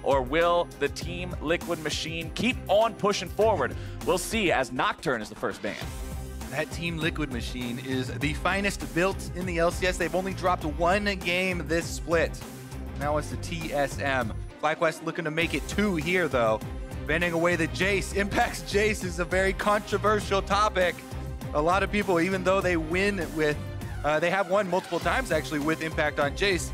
or will the Team Liquid machine keep on pushing forward? We'll see, as Nocturne is the first ban. That Team Liquid machine is the finest built in the LCS. They've only dropped one game this split. Now it's the TSM. FlyQuest looking to make it 2 here, though. Banning away the Jace. Impact's Jace is a very controversial topic. A lot of people, even though they win with, they have won multiple times actually with Impact on Jace,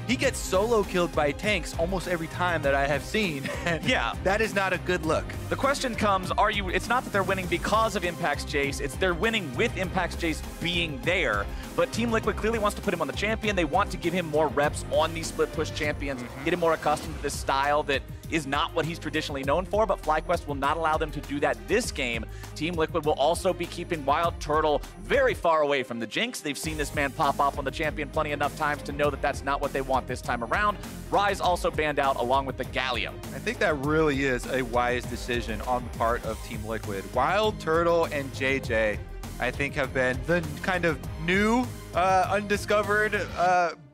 he gets solo killed by tanks almost every time that I have seen. Yeah. That is not a good look. The question comes, it's not that they're winning because of Impact's Jace, it's they're winning with Impact's Jace being there. But Team Liquid clearly wants to put him on the champion. They want to give him more reps on these split push champions, get him more accustomed to this style that is not what he's traditionally known for, but FlyQuest will not allow them to do that this game. Team Liquid will also be keeping Wild Turtle very far away from the Jinx. They've seen this man pop off on the champion plenty enough times to know that that's not what they want this time around. Rise also banned out along with the Galio. I think that really is a wise decision on the part of Team Liquid. Wild Turtle and JJ, I think, have been the kind of new, undiscovered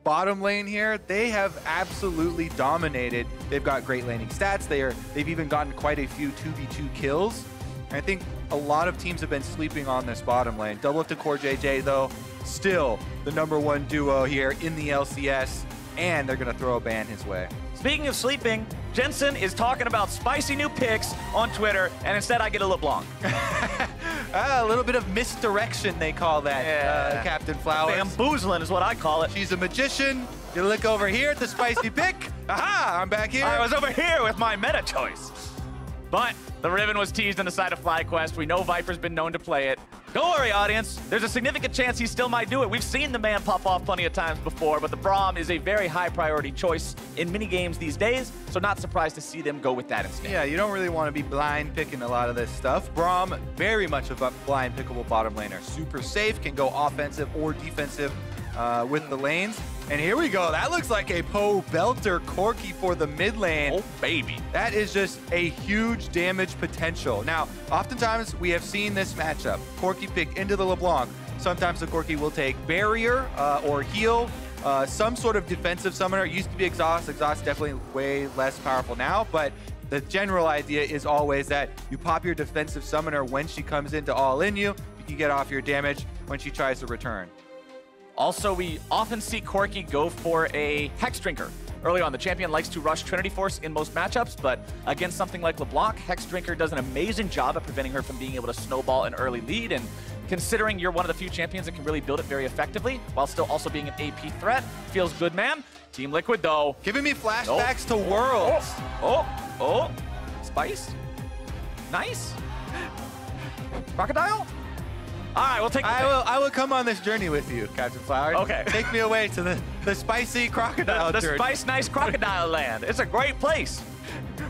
bottom lane here. They have absolutely dominated. They've got great laning stats. They've even gotten quite a few 2v2 kills. I think a lot of teams have been sleeping on this bottom lane. Double up to Core JJ, though, still the #1 duo here in the LCS, and they're going to throw a ban his way. Speaking of sleeping, Jensen is talking about spicy new picks on Twitter, and instead I get a LeBlanc. A little bit of misdirection, they call that, Yeah. Captain Flowers. Bamboozling is what I call it. She's a magician. You look over here at the spicy pick. Aha, I'm back here. I was over here with my meta choice. But the Riven was teased on the side of FlyQuest. We know Viper's been known to play it. Don't worry, audience. There's a significant chance he still might do it. We've seen the man pop off plenty of times before, but the Braum is a very high priority choice in many games these days, so not surprised to see them go with that instead. Yeah, you don't really want to be blind picking a lot of this stuff. Braum, very much of a blind pickable bottom laner. Super safe, can go offensive or defensive with the lanes. And here we go. That looks like a Poe Belter Corki for the mid lane. Oh, baby. That is just a huge damage potential. Now, oftentimes we have seen this matchup. Corki pick into the LeBlanc. Sometimes the Corki will take barrier or heal, some sort of defensive summoner. It used to be Exhaust. Exhaust definitely way less powerful now, but the general idea is always that you pop your defensive summoner when she comes in to all in you. You can get off your damage when she tries to return. Also, we often see Corki go for a Hex Drinker. Early on, the champion likes to rush Trinity Force in most matchups, but against something like LeBlanc, Hex Drinker does an amazing job at preventing her from being able to snowball an early lead, and considering you're one of the few champions that can really build it very effectively, while still also being an AP threat, feels good, man. Team Liquid, though. Giving me flashbacks to Worlds. Oh. Spice. Nice. Crocodile? All right, we'll take the I will come on this journey with you, Captain Flowers. Okay. Take me away to the spicy crocodile the journey. Spice Nice Crocodile Land. It's a great place.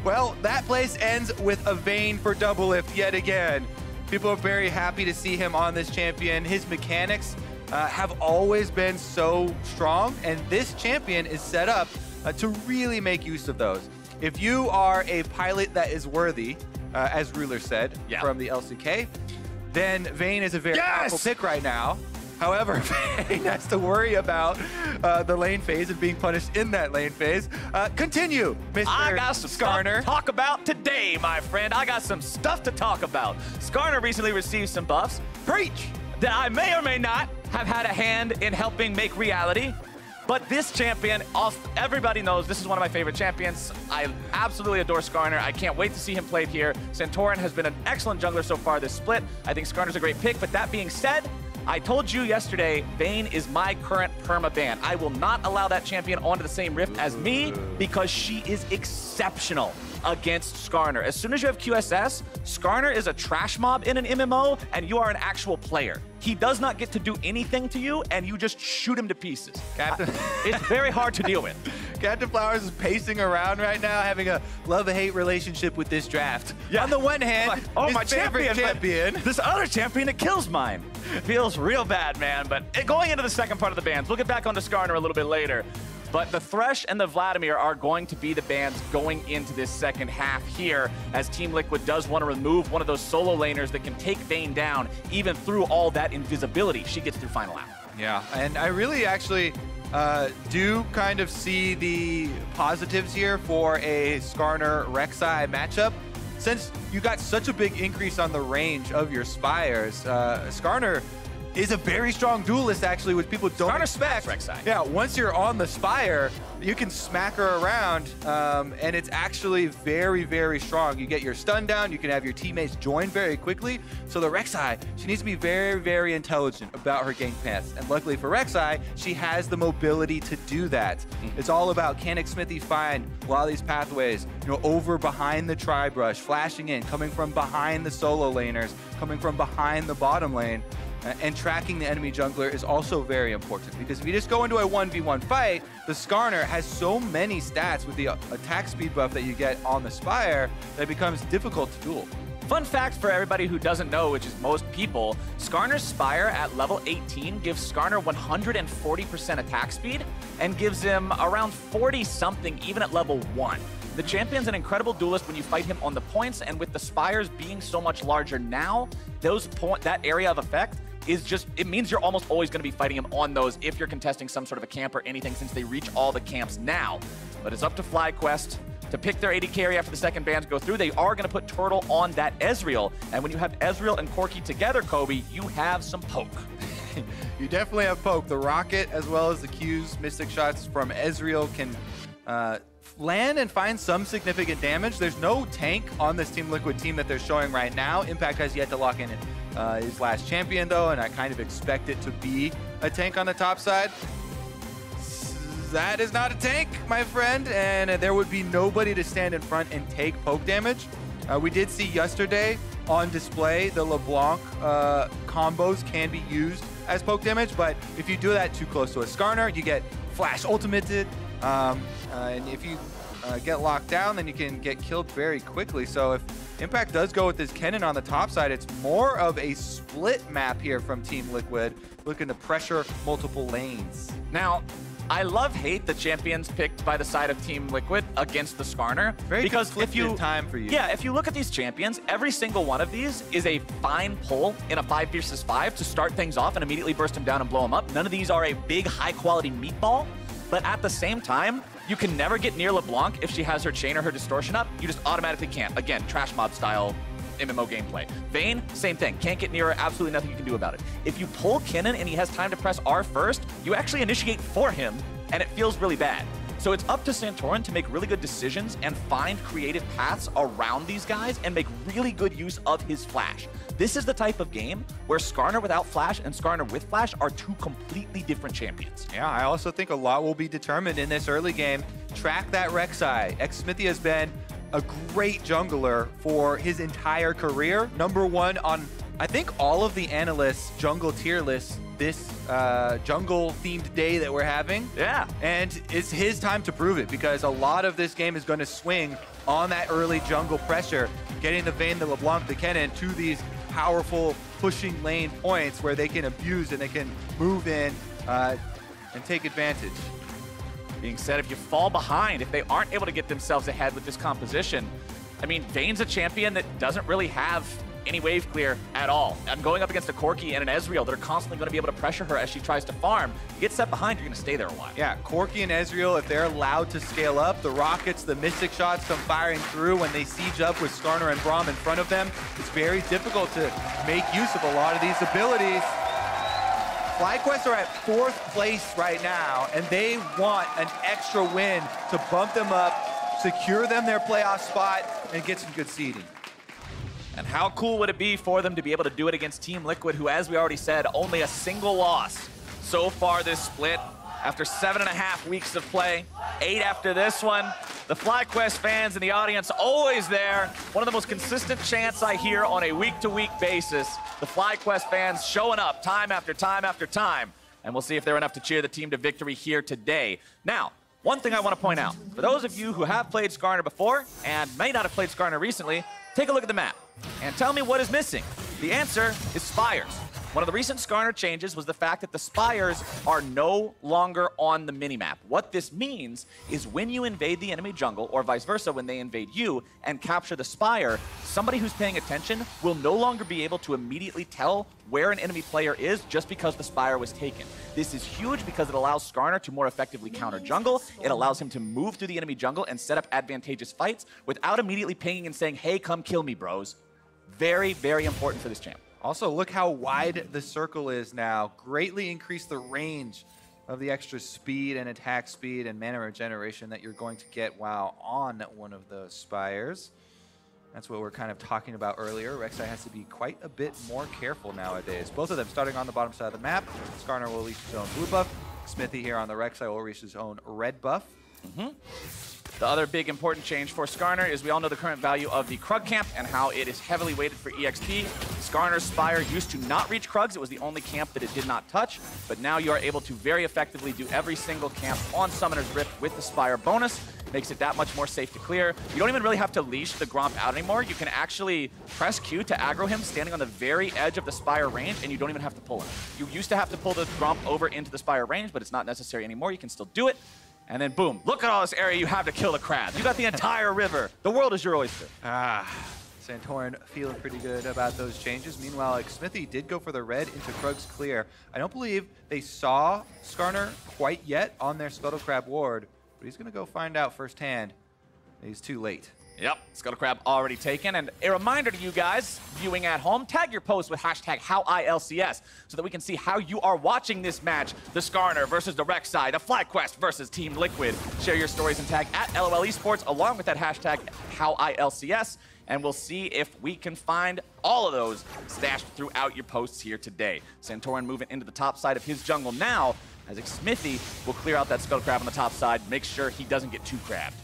Well, that place ends with a Vayne for double lift yet again. People are very happy to see him on this champion. His mechanics have always been so strong, and this champion is set up to really make use of those. If you are a pilot that is worthy, as Ruler said from the LCK, then Vayne is a very powerful pick right now. However, Vayne has to worry about the lane phase and being punished in that lane phase. Continue, Mr. I got some Skarner. stuff to talk about today, my friend. I got some stuff to talk about. Skarner recently received some buffs. Preach! That I may or may not have had a hand in helping make reality. But this champion, everybody knows this is one of my favorite champions. I absolutely adore Skarner. I can't wait to see him played here. Santorin has been an excellent jungler so far this split. I think Skarner's a great pick, but that being said, I told you yesterday, Vayne is my current perma-ban. I will not allow that champion onto the same rift as me because she is exceptional against Skarner. As soon as you have QSS, Skarner is a trash mob in an MMO, and you are an actual player. He does not get to do anything to you, and you just shoot him to pieces. It's very hard to deal with. Captain Flowers is pacing around right now, having a love-hate relationship with this draft. Yeah. On the one hand, oh, his my favorite champion. This other champion, it kills mine. Feels real bad, man. But going into the second part of the bans, we'll get back onto Skarner a little bit later. But the Thresh and the Vladimir are going to be the bans going into this second half here, as Team Liquid does want to remove one of those solo laners that can take Vayne down, even through all that invisibility she gets through Final Hour. Yeah, and I really actually do kind of see the positives here for a Skarner-Rek'Sai matchup. Since you got such a big increase on the range of your Spires, Skarner is a very strong duelist, actually, which people don't expect. Rek'Sai. Yeah, once you're on the Spire, you can smack her around, and it's actually very, very strong. You get your stun down, you can have your teammates join very quickly. So the Rek'Sai, she needs to be very, very intelligent about her gank paths. And luckily for Rek'Sai, she has the mobility to do that. It's all about, can Xmithie find a lot of these pathways, you know, over behind the tri-brush, flashing in, coming from behind the solo laners, coming from behind the bottom lane. And tracking the enemy jungler is also very important, because if you just go into a 1v1 fight, the Skarner has so many stats with the attack speed buff that you get on the Spire that it becomes difficult to duel. Fun fact for everybody who doesn't know, which is most people, Skarner's Spire at level 18 gives Skarner 140% attack speed and gives him around 40-something even at level 1. The champion's an incredible duelist when you fight him on the points, and with the Spires being so much larger now, that area of effect is just, it means you're almost always going to be fighting him on those if you're contesting some sort of a camp or anything, since they reach all the camps now. But it's up to FlyQuest to pick their AD carry after the second bans go through. They are going to put Turtle on that Ezreal, and when you have Ezreal and Corki together, Kobe, you have some poke. You definitely have poke. The rocket as well as the Q's, Mystic shots from Ezreal can land and find some significant damage. There's no tank on this Team Liquid team that they're showing right now. Impact has yet to lock in his last champion, though, and I kind of expect it to be a tank on the top side. That is not a tank, my friend, and there would be nobody to stand in front and take poke damage. We did see yesterday on display the LeBlanc combos can be used as poke damage, but if you do that too close to a Skarner, you get flash ultimated, and if you get locked down, then you can get killed very quickly. So if Impact does go with this Kennen on the top side, it's more of a split map here from Team Liquid, looking to pressure multiple lanes. Now, I hate the champions picked by the side of Team Liquid against the Skarner. Very because conflicted time for you. Yeah, if you look at these champions, every single one of these is a fine pull in a 5 versus 5 to start things off and immediately burst them down and blow them up. None of these are a big, high-quality meatball, but at the same time, you can never get near LeBlanc if she has her chain or her distortion up. You just automatically can't. Again, trash mob style MMO gameplay. Vayne, same thing. Can't get near her, absolutely nothing you can do about it. If you pull Kennen and he has time to press R first, you actually initiate for him, and it feels really bad. So it's up to Santorin to make really good decisions and find creative paths around these guys and make really good use of his flash. This is the type of game where Skarner without flash and Skarner with flash are two completely different champions. Yeah, I also think a lot will be determined in this early game. Track that Rek'Sai. Xmithie has been a great jungler for his entire career. #1 on, I think, all of the analysts' jungle tier lists this jungle-themed day that we're having. Yeah. And it's his time to prove it, because a lot of this game is going to swing on that early jungle pressure, getting the Vayne, the LeBlanc, the Kennen to these powerful pushing lane points where they can abuse and they can move in and take advantage. Being said, if you fall behind, if they aren't able to get themselves ahead with this composition, I mean, Vayne's a champion that doesn't really have any wave clear at all. I'm going up against a Corki and an Ezreal that are constantly going to be able to pressure her as she tries to farm. You get set behind, you're going to stay there a while. Yeah, Corki and Ezreal, if they're allowed to scale up, the rockets, the mystic shots come firing through when they siege up with Skarner and Braum in front of them. It's very difficult to make use of a lot of these abilities. FlyQuest are at 4th place right now, and they want an extra win to bump them up, secure them their playoff spot, and get some good seeding. And how cool would it be for them to be able to do it against Team Liquid, who, as we already said, only a single loss so far this split after 7.5 weeks of play, 8 after this one. The FlyQuest fans in the audience always there. One of the most consistent chants I hear on a week-to-week basis. The FlyQuest fans showing up time after time after time. And we'll see if they're enough to cheer the team to victory here today. Now, one thing I want to point out, for those of you who have played Skarner before and may not have played Skarner recently, take a look at the map and tell me what is missing. The answer is Spires. One of the recent Skarner changes was the fact that the Spires are no longer on the minimap. What this means is when you invade the enemy jungle, or vice versa, when they invade you and capture the Spire, somebody who's paying attention will no longer be able to immediately tell where an enemy player is just because the Spire was taken. This is huge because it allows Skarner to more effectively counter jungle. It allows him to move through the enemy jungle and set up advantageous fights without immediately pinging and saying, hey, come kill me, bros. Very, very important for this champ. Also, look how wide the circle is now. Greatly increase the range of the extra speed and attack speed and mana regeneration that you're going to get while on one of those Spires. That's what we're kind of talking about earlier. Rek'Sai has to be quite a bit more careful nowadays. Both of them starting on the bottom side of the map. Skarner will reach his own blue buff. Smithy here on the Rek'Sai will reach his own red buff. The other big important change for Skarner is we all know the current value of the Krug camp and how it is heavily weighted for EXP. Skarner's Spire used to not reach Krugs. It was the only camp that it did not touch. But now you are able to very effectively do every single camp on Summoner's Rift with the Spire bonus. Makes it that much more safe to clear. You don't even really have to leash the Gromp out anymore. You can actually press Q to aggro him standing on the very edge of the Spire range, and you don't even have to pull him. You used to have to pull the Gromp over into the Spire range, but it's not necessary anymore. You can still do it. And then boom, look at all this area you have to kill the crabs. You got the entire river. The world is your oyster. Santorin feeling pretty good about those changes. Meanwhile, like Smithy did go for the red into Krug's clear. I don't believe they saw Skarner quite yet on their Scuttle Crab ward, but he's going to go find out firsthand that he's too late. Yep, Scuttle Crab already taken. And a reminder to you guys viewing at home, tag your post with hashtag HowILCS so that we can see how you are watching this match. The Skarner versus the Rek'Sai, the FlyQuest versus Team Liquid. Share your stories and tag at LOL Esports along with that hashtag HowILCS. And we'll see if we can find all of those stashed throughout your posts here today. Santorin moving into the top side of his jungle now, as Smithy will clear out that Scuttle Crab on the top side, make sure he doesn't get too crabbed.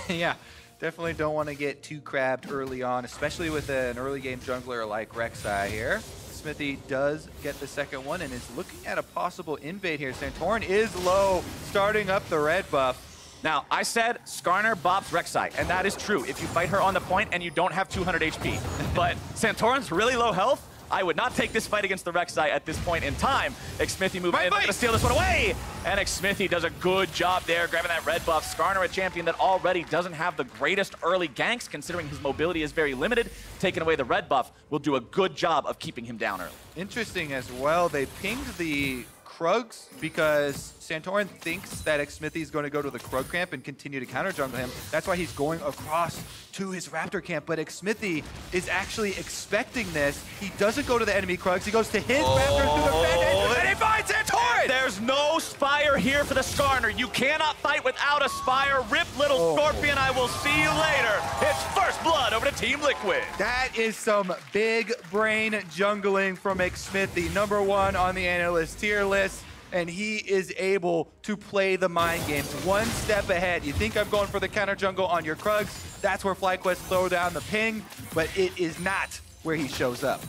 Yeah. Definitely don't want to get too crabbed early on, especially with an early game jungler like Rek'Sai here. Smithy does get the second one and is looking at a possible invade here. Santorin is low, starting up the red buff. Now, I said Skarner bops Rek'Sai, and that is true if you fight her on the point and you don't have 200 HP. But Santorin's really low health. I would not take this fight against the Rek'Sai at this point in time. Xmithy moving in, going to steal this one away. And Xmithy does a good job there, grabbing that red buff. Skarner, a champion that already doesn't have the greatest early ganks, considering his mobility is very limited. Taking away the red buff will do a good job of keeping him down early. Interesting as well. They pinged the Krugs because Santorin thinks that Xmithy is going to go to the Krug camp and continue to counter jungle him. That's why he's going across to his Raptor camp, but Xmithy is actually expecting this. He doesn't go to the enemy Krugs, he goes to his Raptor through the red and he finds Santorin! There's no Spire here for the Skarner. You cannot fight without a Spire. Rip Little Scorpion, I will see you later. It's first blood over to Team Liquid. That is some big brain jungling from Xmithy, #1 on the analyst tier list. And he is able to play the mind games one step ahead. You think I'm going for the counter jungle on your Krugs? That's where FlyQuest throw down the ping, but it is not where he shows up.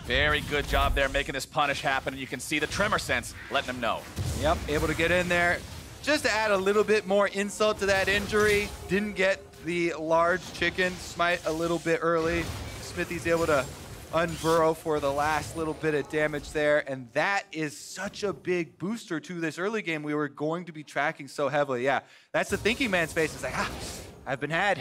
Very good job there making this punish happen, and you can see the tremor sense letting him know. Yep, able to get in there. Just to add a little bit more insult to that injury, didn't get the large chicken smite a little bit early. Smithy's able to unburrow for the last little bit of damage there, and that is such a big booster to this early game we were going to be tracking so heavily. Yeah, that's the thinking man's face. It's like, I've been had.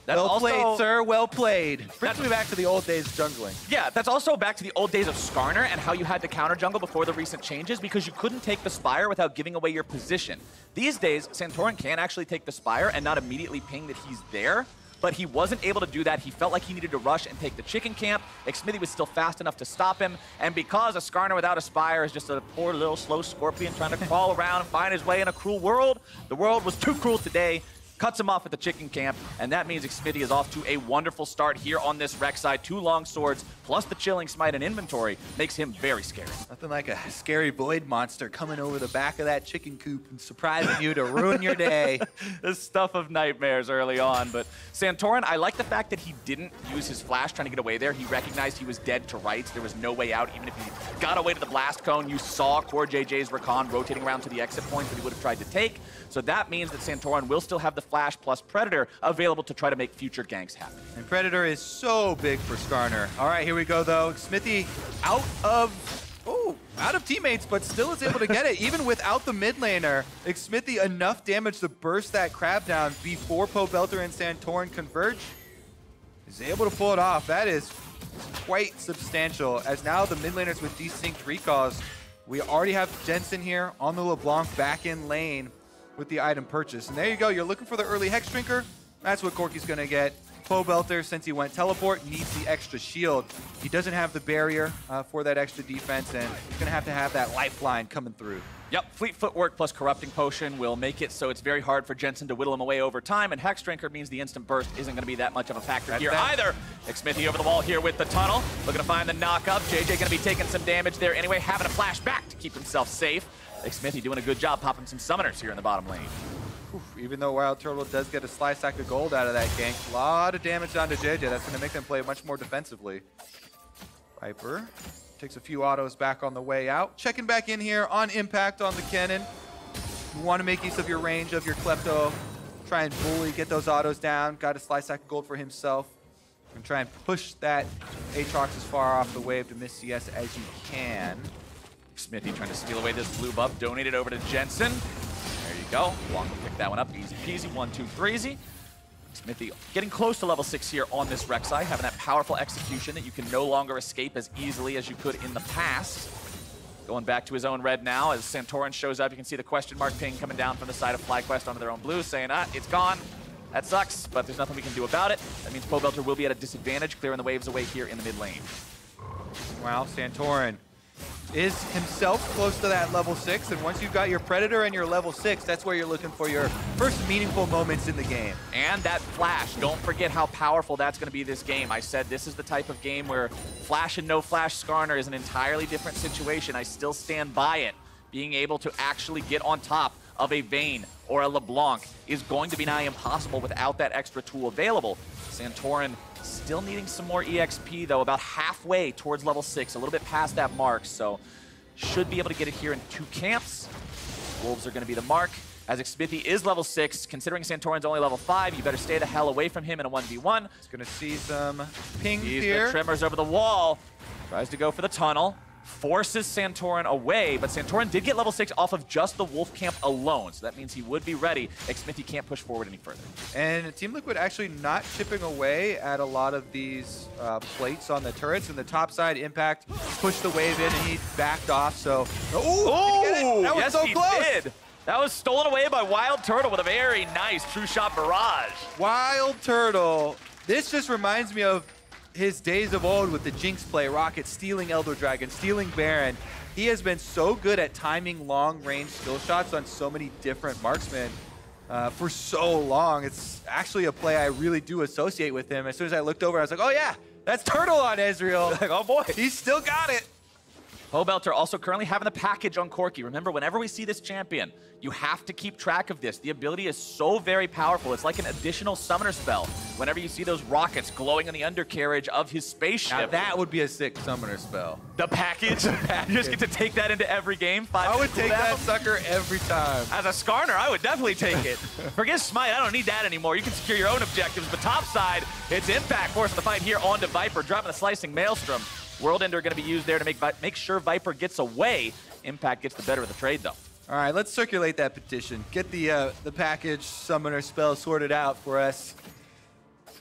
That's well also, played, sir, well played. Brings me back to the old days of jungling. Yeah, that's also back to the old days of Skarner and how you had to counter jungle before the recent changes because you couldn't take the Spire without giving away your position. These days, Santorin can actually take the Spire and not immediately ping that he's there, but he wasn't able to do that. He felt like he needed to rush and take the chicken camp. Xmithy was still fast enough to stop him, and because a Skarner without a Spire is just a poor little slow scorpion trying to crawl around and find his way in a cruel world, the world was too cruel today. Cuts him off at the chicken camp, and that means Xmithy is off to a wonderful start here on this Rek'Sai. 2 long swords, plus the chilling smite and inventory, makes him very scary. Nothing like a scary void monster coming over the back of that chicken coop and surprising you to ruin your day. The stuff of nightmares early on, but Santorin, I like the fact that he didn't use his flash trying to get away there. He recognized he was dead to rights. There was no way out, even if he got away to the blast cone. You saw Core JJ's Rakan rotating around to the exit point that he would have tried to take. So that means that Santorin will still have the Flash plus Predator available to try to make future ganks happen. And Predator is so big for Skarner. All right, here we go, though. Smithy out of out of teammates, but still is able to get it. Even without the mid laner, Xmithie enough damage to burst that crab down before Pobelter and Santorin converge. Is able to pull it off. That is quite substantial, as now the mid laners with desynced recalls. We already have Jensen here on the LeBlanc back in lane with the item purchase. And there you go. You're looking for the early Hex Drinker. That's what Corki's going to get. Pobelter, since he went teleport, needs the extra shield. He doesn't have the barrier for that extra defense, and he's going to have that lifeline coming through. Yep, Fleet Footwork plus Corrupting Potion will make it so it's very hard for Jensen to whittle him away over time, and Hex Drinker means the instant burst isn't going to be that much of a factor here either. Xmithie over the wall here with the tunnel, looking to find the knock-up. JJ going to be taking some damage there anyway, having a flash back to keep himself safe. Xmithie doing a good job popping some summoners here in the bottom lane. Even though Wild Turtle does get a sly sack of gold out of that gank, a lot of damage onto JJ. That's going to make them play much more defensively. Viper takes a few autos back on the way out. Checking back in here on impact on the cannon. You want to make use of your range of your Klepto. Try and bully, get those autos down. Got a sly sack of gold for himself. And try and push that Aatrox as far off the wave to miss CS as you can. Xmithie trying to steal away this blue buff, donated over to Jensen. There you go. Blanc will pick that one up. Easy peasy. 1, 2, 3-zy. Xmithie getting close to level 6 here on this Rek'Sai, having that powerful execution that you can no longer escape as easily as you could in the past. Going back to his own red now as Santorin shows up. You can see the question mark ping coming down from the side of FlyQuest onto their own blue, saying, it's gone. That sucks, but there's nothing we can do about it. That means Pobelter will be at a disadvantage, clearing the waves away here in the mid lane. Wow, Santorin is himself close to that level 6, and once you've got your Predator and your level 6, that's where you're looking for your first meaningful moments in the game. And that flash, don't forget how powerful that's going to be this game. I said this is the type of game where flash and no flash Skarner is an entirely different situation. I still stand by it. Being able to actually get on top of a Vayne or a LeBlanc is going to be nigh impossible without that extra tool available. Santorin still needing some more EXP, though, about halfway towards level 6, a little bit past that mark, so should be able to get it here in 2 camps. Wolves are going to be the mark. As Xmithie is level 6, considering Santorin's only level 5, you better stay the hell away from him in a 1v1. He's going to see some pings Sees here. the Tremors over the wall, tries to go for the tunnel, forces Santorin away, but Santorin did get level 6 off of just the Wolf Camp alone, so that means he would be ready. Xmithie can't push forward any further. And Team Liquid actually not chipping away at a lot of these plates on the turrets. And the top side, Impact pushed the wave in and he backed off, so... Oh, that was yes, so he close. did. That was stolen away by Wild Turtle with a very nice true shot barrage. Wild Turtle. This just reminds me of his days of old with the Jinx play, Rocket stealing Elder Dragon, stealing Baron. He has been so good at timing long-range skill shots on so many different marksmen for so long. It's actually a play I really do associate with him. As soon as I looked over, I was like, oh yeah, that's Turtle on Ezreal. Like, oh boy. He's still got it. Pobelter also currently having the package on Corki. Remember, whenever we see this champion, you have to keep track of this. The ability is so very powerful. It's like an additional summoner spell. Whenever you see those rockets glowing on the undercarriage of his spaceship. Now that would be a sick summoner spell. The package? You just get to take that into every game? I would take that sucker every time. As a Skarner, I would definitely take it. Forget Smite, I don't need that anymore. You can secure your own objectives. But top side, it's Impact forcing the fight here onto Viper, dropping the Slicing Maelstrom. World Ender going to be used there to make sure Viper gets away. Impact gets the better of the trade, though. All right, let's circulate that petition. Get the package summoner spell sorted out for us,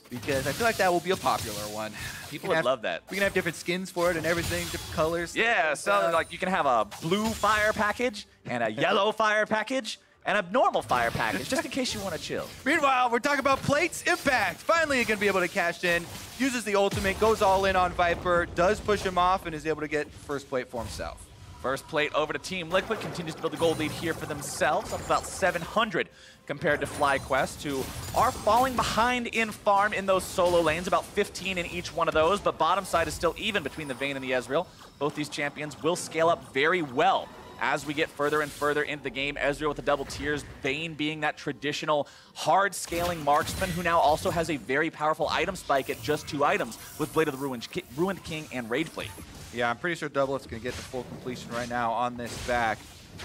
because I feel like that will be a popular one. People would love that. We can have different skins for it and everything, different colors. Yeah, so like you can have a blue fire package and a yellow fire package and a normal fire package, just in case you want to chill. Meanwhile, we're talking about plates. Impact finally going to be able to cash in, uses the ultimate, goes all in on Viper, does push him off, and is able to get first plate for himself. First plate over to Team Liquid, continues to build a gold lead here for themselves, up about 700 compared to FlyQuest, who are falling behind in farm in those solo lanes, about 15 in each one of those, but bottom side is still even between the Vayne and the Ezreal. Both these champions will scale up very well as we get further and further into the game. Ezreal with the double tiers, Vayne being that traditional hard-scaling marksman who now also has a very powerful item spike at just 2 items with Blade of the Ruined King and Rage Blade. Yeah, I'm pretty sure Double's going to get the full completion right now on this back,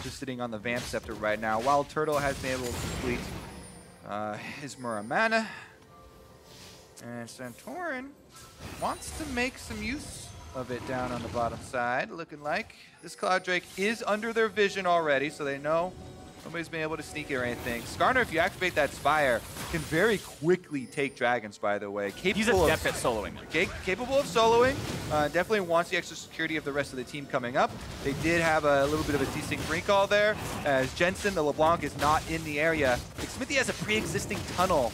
just sitting on the Vamp Scepter right now. Wild Turtle has been able to complete his Muramana. And Santorin wants to make some use of it down on the bottom side, looking like. This Cloud Drake is under their vision already, so they know nobody's been able to sneak it or anything. Skarner, if you activate that Spire, can very quickly take Dragons, by the way. He's adept at soloing. Capable of soloing. Definitely wants the extra security of the rest of the team coming up. They did have a little bit of a desync recall there, as Jensen, the LeBlanc, is not in the area. Smithy has a pre-existing tunnel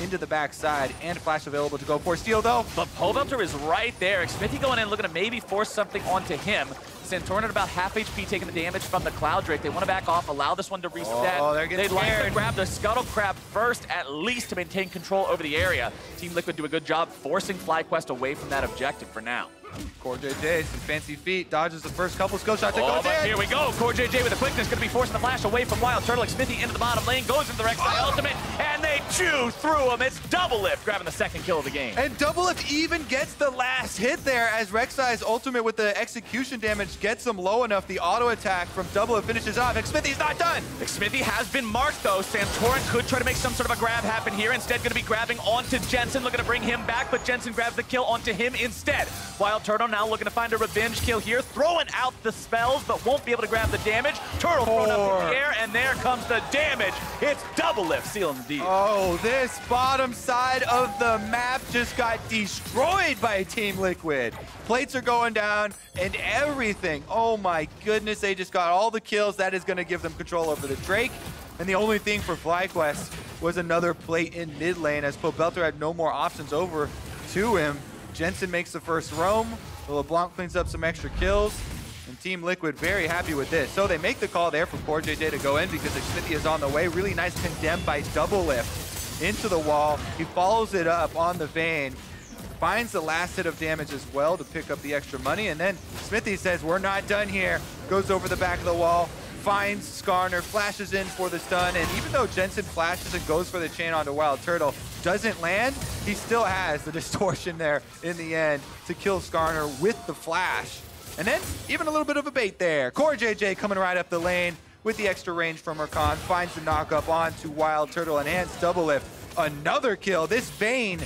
into the backside and flash available to go for steal, though. But Pobelter is right there. Smithy going in, looking to maybe force something onto him. Santorin at about half HP, taking the damage from the Cloud Drake. They want to back off, allow this one to reset. Oh, they're getting They'd scared. like to grab the Scuttle Crab first, at least, to maintain control over the area. Team Liquid do a good job forcing FlyQuest away from that objective for now. CoreJJ, some fancy feet, dodges the first couple skill shots. Oh, but here we go. CoreJJ with the quickness, going to be forcing the flash away from Wild Turtle. Smithy into the bottom lane, goes into the Rek'Sai ultimate, and they chew through him. It's Double Lift, grabbing the second kill of the game. And Double Lift even gets the last hit there, as Rek'Sai's ultimate with the execution damage gets him low enough. The auto attack from Double Lift finishes off. Smithy's not done. Smithy has been marked, though. Santorin could try to make some sort of a grab happen here. Instead, going to be grabbing onto Jensen, looking to bring him back, but Jensen grabs the kill onto him instead. Wild Turtle now looking to find a revenge kill here, throwing out the spells, but won't be able to grab the damage. Turtle thrown up in the air, and there comes the damage. It's Double Lift sealing the deal. Oh, this bottom side of the map just got destroyed by Team Liquid. Plates are going down and everything. Oh my goodness, they just got all the kills. That is going to give them control over the Drake. And the only thing for FlyQuest was another plate in mid lane, as Pobelter had no more options over to him. Jensen makes the first roam. The LeBlanc cleans up some extra kills. And Team Liquid very happy with this. So they make the call there for CoreJJ to go in because Smithy is on the way. Really nice condemn by Double Lift into the wall. He follows it up on the Vayne. Finds the last hit of damage as well to pick up the extra money. And then Smithy says, we're not done here. Goes over the back of the wall. Finds Skarner, flashes in for the stun, and even though Jensen flashes and goes for the chain onto Wild Turtle, doesn't land, he still has the distortion there in the end to kill Skarner with the flash. And then even a little bit of a bait there. CoreJJ coming right up the lane with the extra range from Rakan, finds the knock up onto Wild Turtle and hands Double Lift another kill. This Vayne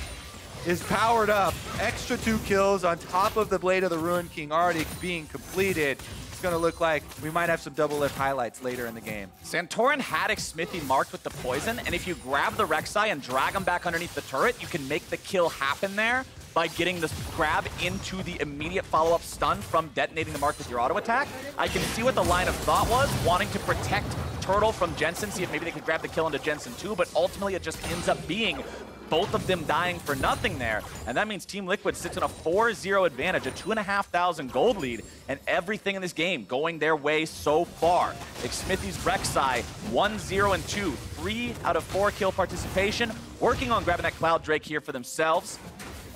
is powered up. Extra 2 kills on top of the Blade of the Ruined King already being completed. Going to look like we might have some Double Lift highlights later in the game. Santorin had Smithy marked with the poison, and if you grab the Rek'Sai and drag him back underneath the turret, you can make the kill happen there by getting this grab into the immediate follow-up stun from detonating the mark with your auto attack. I can see what the line of thought was, wanting to protect Turtle from Jensen, see if maybe they could grab the kill into Jensen too, but ultimately it just ends up being both of them dying for nothing there. And that means Team Liquid sits in a 4-0 advantage, a 2,500 gold lead, and everything in this game going their way so far. Smithy's Rek'Sai, 1-0 and 2, 3 out of 4 kill participation, working on grabbing that Cloud Drake here for themselves.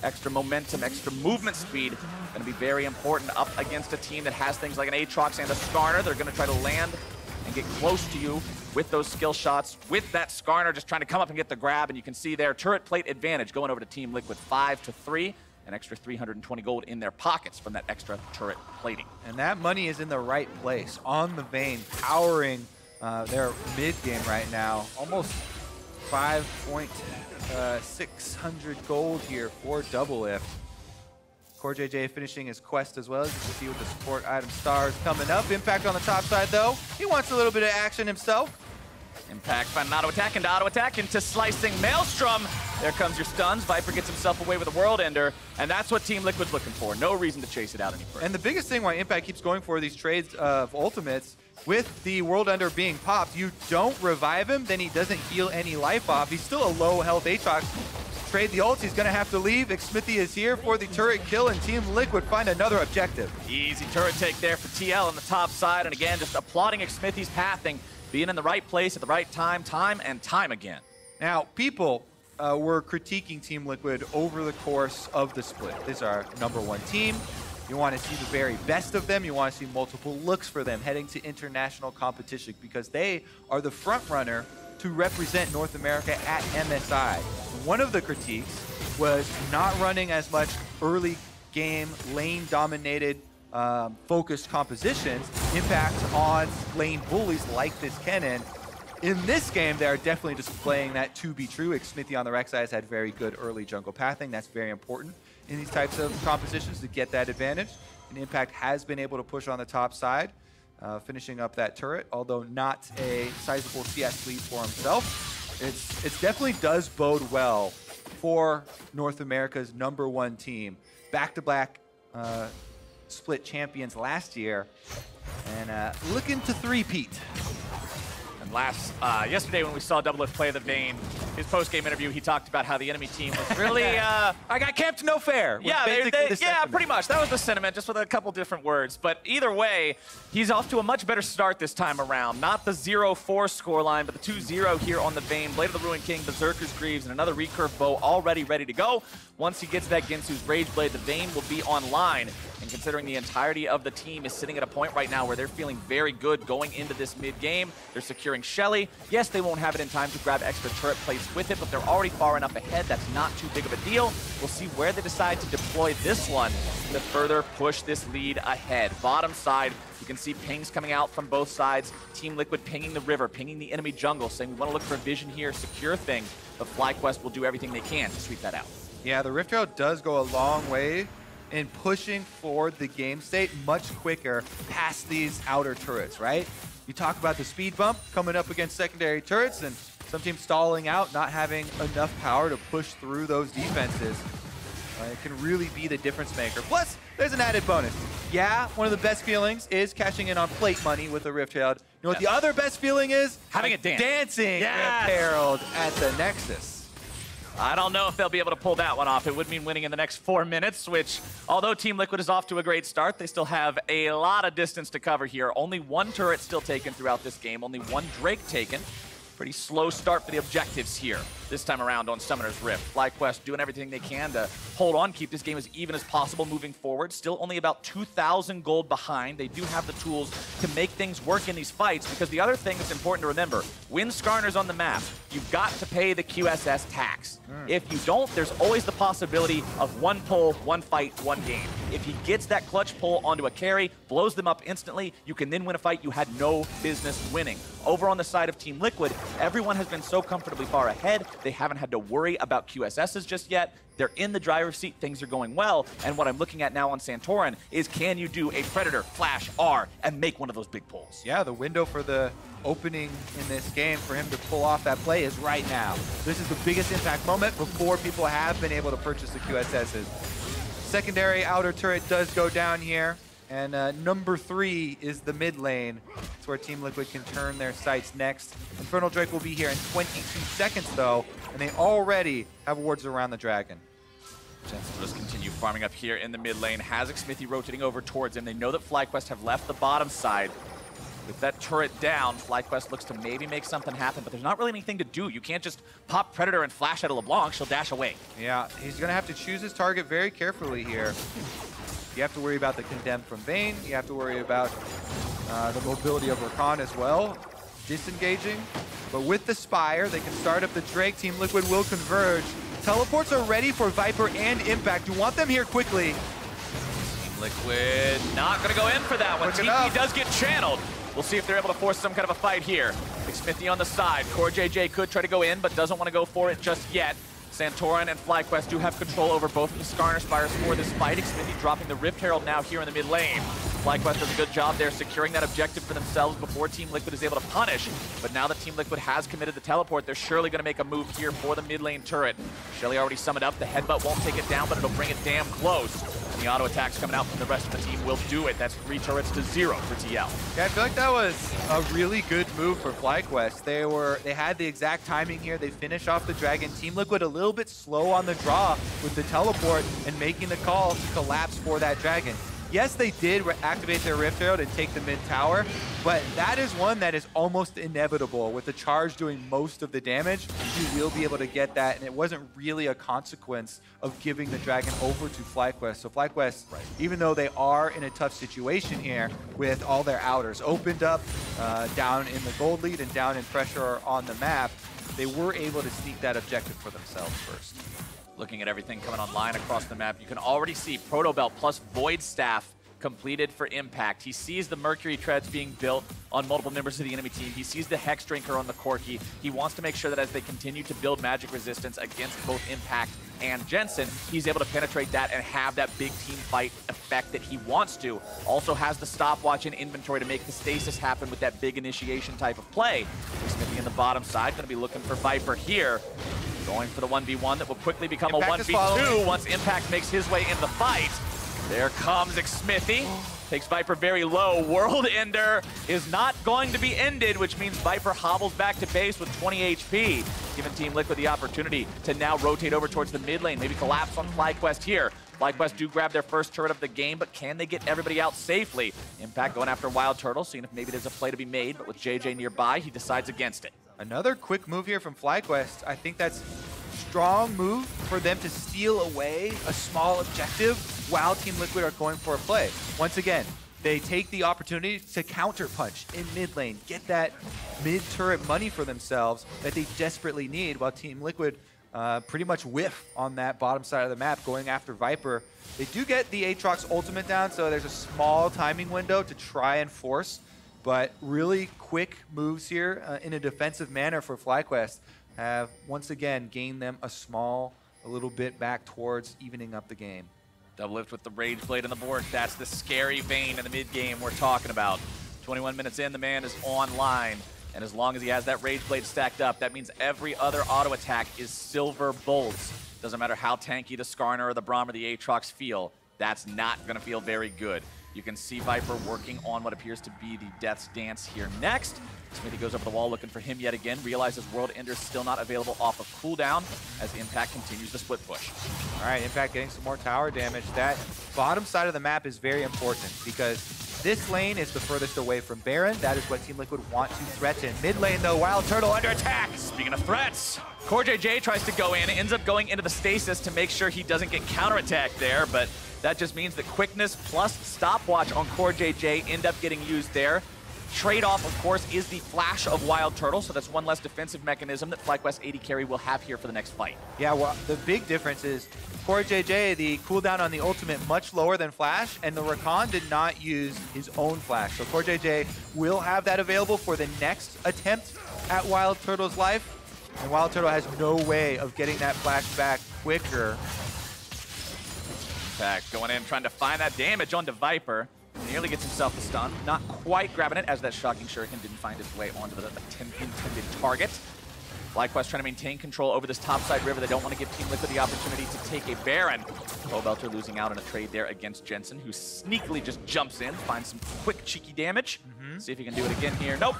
Extra momentum, extra movement speed, going to be very important up against a team that has things like an Aatrox and a Skarner. They're going to try to land and get close to you with those skill shots, with that Skarner just trying to come up and get the grab, and you can see there, turret plate advantage going over to Team Liquid 5-3, an extra 320 gold in their pockets from that extra turret plating. And that money is in the right place, on the Vayne, powering their mid game right now. Almost 5,600 gold here for Double Lift. CoreJJ finishing his quest as well, as you can see with the support item stars coming up. Impact on the top side though. He wants a little bit of action himself. Impact finding auto attack into slicing Maelstrom. There comes your stuns. Viper gets himself away with a World Ender, and that's what Team Liquid's looking for. No reason to chase it out any further. And the biggest thing why Impact keeps going for these trades of ultimates, with the World Ender being popped, you don't revive him, then he doesn't heal any life off. He's still a low health Aatrox. Trade the ult, he's gonna have to leave. Smithy is here for the turret kill, and Team Liquid find another objective. Easy turret take there for TL on the top side, and again, just applauding Smithy's pathing, being in the right place at the right time, time and time again. Now, people were critiquing Team Liquid over the course of the split. This is our #1 team. You want to see the very best of them. You want to see multiple looks for them heading to international competition, because they are the front runner to represent North America at MSI. One of the critiques was not running as much early game, lane dominated, focused compositions, impact on lane bullies like this Kennen. In this game, they are definitely displaying that to be true. Smithy on the rec side has had very good early jungle pathing. That's very important in these types of compositions to get that advantage. And Impact has been able to push on the top side, finishing up that turret, although not a sizable CS lead for himself. It definitely does bode well for North America's #1 team. Back-to-back split champions last year, and looking to three-peat. And yesterday when we saw Doublelift play the Vayne, his post-game interview, he talked about how the enemy team was really... I got camped no fair. Yeah, pretty much. That was the sentiment, just with a couple different words. But either way, he's off to a much better start this time around. Not the 0-4 scoreline, but the 2-0 here on the Vayne. Blade of the Ruined King, Berserker's Greaves, and another recurve bow already ready to go. Once he gets that Ginsu's Rage Blade, the Vayne will be online. And considering the entirety of the team is sitting at a point right now where they're feeling very good going into this mid-game, they're securing Shelly. Yes, they won't have it in time to grab extra turret plates with it, but they're already far enough ahead. That's not too big of a deal. We'll see where they decide to deploy this one to further push this lead ahead. Bottom side, you can see pings coming out from both sides. Team Liquid pinging the river, pinging the enemy jungle, saying we want to look for a vision here, secure things, but FlyQuest will do everything they can to sweep that out. Yeah, the Rift Herald does go a long way in pushing forward the game state much quicker past these outer turrets, right? You talk about the speed bump coming up against secondary turrets and some teams stalling out, not having enough power to push through those defenses. It can really be the difference maker. Plus, there's an added bonus. Yeah, one of the best feelings is cashing in on plate money with the Rift Herald. You know what the other best feeling is? Having a dance. Dancing Rift Herald at the Nexus. I don't know if they'll be able to pull that one off. It would mean winning in the next 4 minutes, which, although Team Liquid is off to a great start, they still have a lot of distance to cover here. Only one turret still taken throughout this game, only one Drake taken. Pretty slow start for the objectives here this time around on Summoner's Rift. FlyQuest doing everything they can to hold on, keep this game as even as possible moving forward. Still only about 2,000 gold behind. They do have the tools to make things work in these fights, because the other thing that's important to remember, when Skarner's on the map, you've got to pay the QSS tax. If you don't, there's always the possibility of one pull, one fight, one game. If he gets that clutch pull onto a carry, blows them up instantly, you can then win a fight you had no business winning. Over on the side of Team Liquid, everyone has been so comfortably far ahead, they haven't had to worry about QSSs just yet. They're in the driver's seat, things are going well, and what I'm looking at now on Santorin is, can you do a Predator, Flash, R, and make one of those big pulls? Yeah, the window for the opening in this game for him to pull off that play is right now. This is the biggest impact moment before people have been able to purchase the QSSs. Secondary outer turret does go down here, and number 3 is the mid lane. It's where Team Liquid can turn their sights next. Infernal Drake will be here in 22 seconds though, and they already have wards around the dragon. Jensen will just continue farming up here in the mid lane. Has Smithy rotating over towards him. They know that FlyQuest have left the bottom side. With that turret down, FlyQuest looks to maybe make something happen, but there's not really anything to do. You can't just pop Predator and flash at a LeBlanc. She'll dash away. Yeah, he's going to have to choose his target very carefully here. You have to worry about the Condemned from Vayne. You have to worry about the mobility of Rakan as well, disengaging. But with the Spire, they can start up the Drake. Team Liquid will converge. Teleports are ready for Viper and Impact. You want them here quickly. Team Liquid not going to go in for that one. TP does get channeled. We'll see if they're able to force some kind of a fight here. Smithy on the side. Core JJ could try to go in, but doesn't want to go for it just yet. Santorin and FlyQuest do have control over both of the Skarner Spires for this fight. Smithy dropping the Rift Herald now here in the mid lane. FlyQuest does a good job there securing that objective for themselves before Team Liquid is able to punish. But now that Team Liquid has committed the teleport, they're surely going to make a move here for the mid lane turret. Shelly already summoned up. The headbutt won't take it down, but it'll bring it damn close. And the auto attacks coming out from the rest of the team will do it. That's 3 turrets to 0 for TL. Yeah, I feel like that was a really good move for FlyQuest. They had the exact timing here. They finish off the dragon. Team Liquid a little bit slow on the draw with the teleport and making the call to collapse for that dragon. Yes, they did activate their Rift Herald and take the mid tower, but that is one that is almost inevitable. With the charge doing most of the damage, you will be able to get that, and it wasn't really a consequence of giving the dragon over to FlyQuest. So FlyQuest, even though they are in a tough situation here with all their outers opened up, down in the gold lead and down in pressure on the map, they were able to sneak that objective for themselves first. Looking at everything coming online across the map, you can already see Proto Belt plus Void Staff completed for Impact. He sees the Mercury Treads being built on multiple members of the enemy team. He sees the Hex Drinker on the Corki. He wants to make sure that as they continue to build magic resistance against both Impact and Jensen, he's able to penetrate that and have that big team fight effect that he wants to. Also has the stopwatch in inventory to make the stasis happen with that big initiation type of play. Smithy in the bottom side, going to be looking for Viper here. Going for the 1v1 that will quickly become Impact a 1v2 once Impact makes his way in the fight. There comes Smithy. Takes Viper very low. World Ender is not going to be ended, which means Viper hobbles back to base with 20 HP, giving Team Liquid the opportunity to now rotate over towards the mid lane, maybe collapse on FlyQuest here. FlyQuest do grab their first turret of the game, but can they get everybody out safely? Impact going after Wild Turtle, seeing if maybe there's a play to be made, but with JJ nearby, he decides against it. Another quick move here from FlyQuest. I think that's strong move for them to steal away a small objective while Team Liquid are going for a play. Once again, they take the opportunity to counter-punch in mid lane, get that mid-turret money for themselves that they desperately need, while Team Liquid pretty much whiff on that bottom side of the map going after Viper. They do get the Aatrox ultimate down, so there's a small timing window to try and force, but really quick moves here in a defensive manner for FlyQuest have once again gained them a little bit back towards evening up the game. Double lift with the Rage Blade in the board. That's the scary Vayne in the mid game we're talking about. 21 minutes in, the man is online. And as long as he has that Rage Blade stacked up, that means every other auto attack is silver bolts. Doesn't matter how tanky the Skarner or the Braum or the Aatrox feel, that's not going to feel very good. You can see Viper working on what appears to be the Death's Dance here next. Smithy goes over the wall looking for him yet again, realizes World Ender is still not available off of cooldown as Impact continues the split push. All right, Impact getting some more tower damage. That bottom side of the map is very important because this lane is the furthest away from Baron. That is what Team Liquid want to threaten. Mid lane though, Wild Turtle under attack. Speaking of threats, CoreJJ tries to go in, ends up going into the stasis to make sure he doesn't get counterattacked there, but that just means that quickness plus stopwatch on CoreJJ end up getting used there. Trade-off, of course, is the flash of Wild Turtle, so that's one less defensive mechanism that FlyQuest AD carry will have here for the next fight. Yeah, well, the big difference is CoreJJ, the cooldown on the ultimate much lower than Flash, and the Rakan did not use his own Flash. So CoreJJ will have that available for the next attempt at Wild Turtle's life, and Wild Turtle has no way of getting that Flash back quicker. Impact going in, trying to find that damage onto Viper. Nearly gets himself the stun. Not quite grabbing it, as that shocking shuriken didn't find its way onto the intended target. FlyQuest trying to maintain control over this topside river. They don't want to give Team Liquid the opportunity to take a Baron. Belter losing out on a trade there against Jensen, who sneakily just jumps in, finds some quick, cheeky damage. See if he can do it again here. Nope.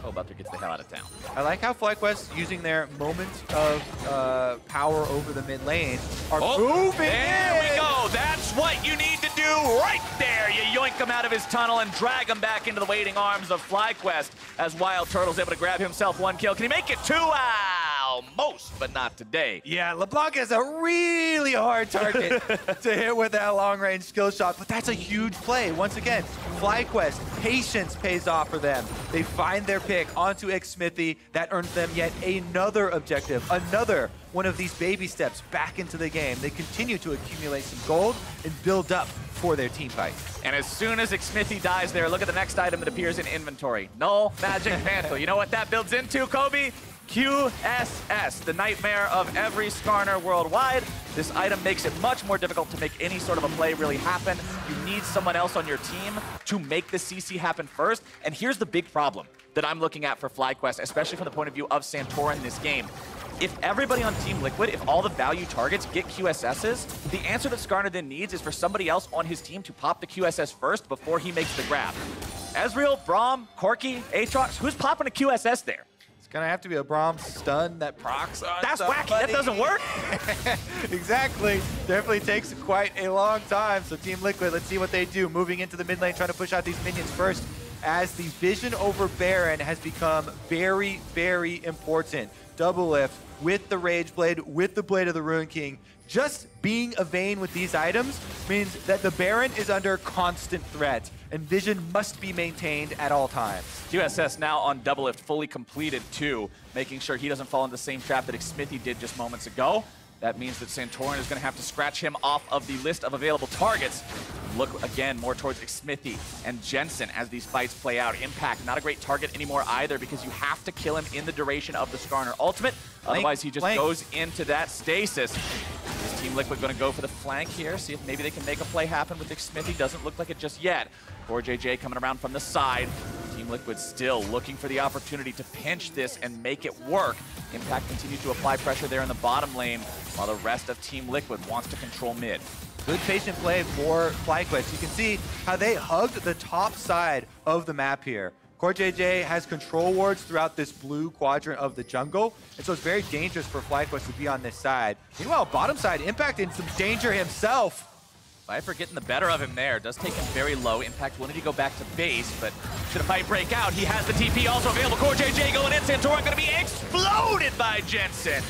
Belter gets the hell out of town. I like how FlyQuest, using their moment of power over the mid lane, are moving There we go. That's what you need to do right there. You yoink him out of his tunnel and drag him back into the waiting arms of FlyQuest as Wild Turtle's able to grab himself one kill. Can he make it two? Almost, but not today. Yeah, LeBlanc is a really hard target to hit with that long-range skill shot, but that's a huge play. Once again, FlyQuest, patience pays off for them. They find their pick onto Smithy. That earns them yet another objective, another one of these baby steps back into the game. They continue to accumulate some gold and build up for their team fight. And as soon as Smithy dies there, look at the next item that appears in inventory. Null Magic Mantle. You know what that builds into, Kobe? QSS, the nightmare of every Skarner worldwide. This item makes it much more difficult to make any sort of a play really happen. You need someone else on your team to make the CC happen first. And here's the big problem that I'm looking at for FlyQuest, especially from the point of view of Santora in this game. If everybody on Team Liquid, if all the value targets get QSSs, the answer that Skarner then needs is for somebody else on his team to pop the QSS first before he makes the grab. Ezreal, Braum, Corki, Aatrox, who's popping a QSS there? It's gonna have to be a Braum stun that procs on That's somebody. wacky, that doesn't work. Exactly, definitely takes quite a long time. So Team Liquid, let's see what they do. Moving into the mid lane, trying to push out these minions first, as the vision over Baron has become very, very important. Double lift with the Rage Blade, with the Blade of the Ruin King. Just being a Vayne with these items means that the Baron is under constant threat, and vision must be maintained at all times. QSS now on double lift, fully completed too, making sure he doesn't fall into the same trap that Smithy did just moments ago. That means that Santorin is going to have to scratch him off of the list of available targets. Look again more towards Xmithie and Jensen as these fights play out. Impact, not a great target anymore either because you have to kill him in the duration of the Skarner ultimate. Otherwise, he just goes into that stasis. Is Team Liquid going to go for the flank here? See if maybe they can make a play happen with Xmithie. Doesn't look like it just yet. JJ coming around from the side. Team Liquid still looking for the opportunity to pinch this and make it work. Impact continues to apply pressure there in the bottom lane, while the rest of Team Liquid wants to control mid. Good patient play for FlyQuest. You can see how they hugged the top side of the map here. JJ has control wards throughout this blue quadrant of the jungle, and so it's very dangerous for FlyQuest to be on this side. Meanwhile, bottom side, Impact in some danger himself. Viper getting the better of him there. Does take him very low. Impact wanted to go back to base, but should a fight break out, he has the TP also available. JJ going in. Santorin going to be exploded by Jensen.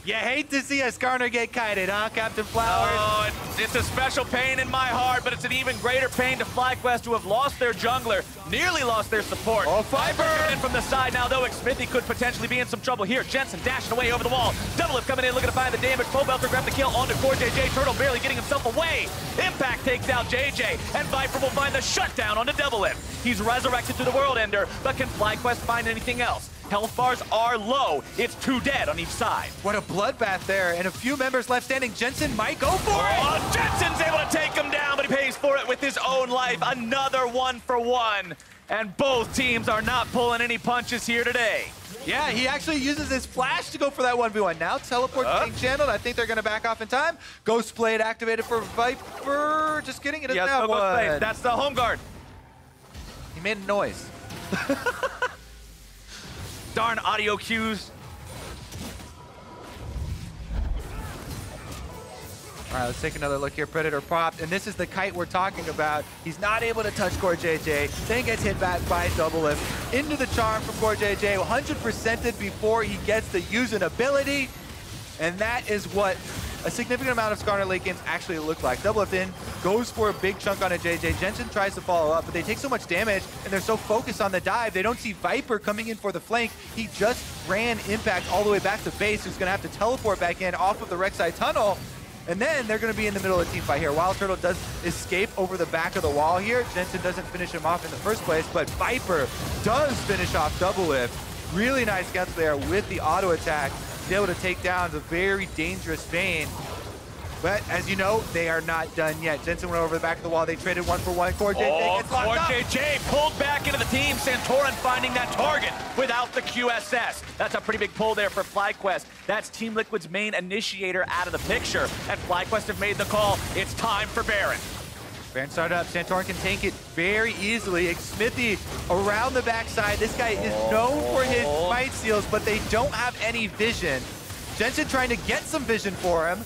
You hate to see a Skarner get kited, huh, Captain Flowers? Oh, it's a special pain in my heart, but it's an even greater pain to FlyQuest, who have lost their jungler, nearly lost their support. Oh, Viper coming in from the side now, though. Xmithie could potentially be in some trouble here. Jensen dashing away over the wall. W8D2 coming in, looking to find the damage. Pobelter grabbed the kill onto JJ. Turtle barely getting himself away. Impact takes out JJ, and Viper will find the shutdown onto W8D2. He's resurrected through the World Ender, but can FlyQuest find anything else? Health bars are low. It's 2 dead on each side. What a bloodbath there, and a few members left standing. Jensen might go for it. Oh, Jensen's able to take him down, but he pays for it with his own life. Another 1-for-1. And both teams are not pulling any punches here today. Yeah, he actually uses his flash to go for that 1v1. Now teleport being channeled. I think they're going to back off in time. Ghost Blade activated for Viper. Just kidding, it is that one. That's the home guard. He made a noise. Darn audio cues. All right, let's take another look here. Predator popped, and this is the kite we're talking about. He's not able to touch JJ, then gets hit back by W8D2. Into the charm from JJ, 100%ed before he gets the use an ability, and that is what a significant amount of Skarner late games actually look like. W8D2 goes for a big chunk on a JJ. Jensen tries to follow up, but they take so much damage, and they're so focused on the dive, they don't see Viper coming in for the flank. He just ran Impact all the way back to base, who's gonna have to teleport back in off of the Rek'Sai tunnel. And then they're going to be in the middle of a team fight here. Wild Turtle does escape over the back of the wall here. Jensen doesn't finish him off in the first place, but Viper does finish off W8D2. Really nice guts there with the auto attack. Be able to take down the very dangerous Vayne. But as you know, they are not done yet. Jensen went over the back of the wall. They traded 1-for-1. JJ pulled back into the team. Santorin finding that target without the QSS. That's a pretty big pull there for FlyQuest. That's Team Liquid's main initiator out of the picture. And FlyQuest have made the call. It's time for Baron. Baron started up. Santorin can tank it very easily. Xmithie around the backside. This guy is known for his smite seals, but they don't have any vision. Jensen trying to get some vision for him.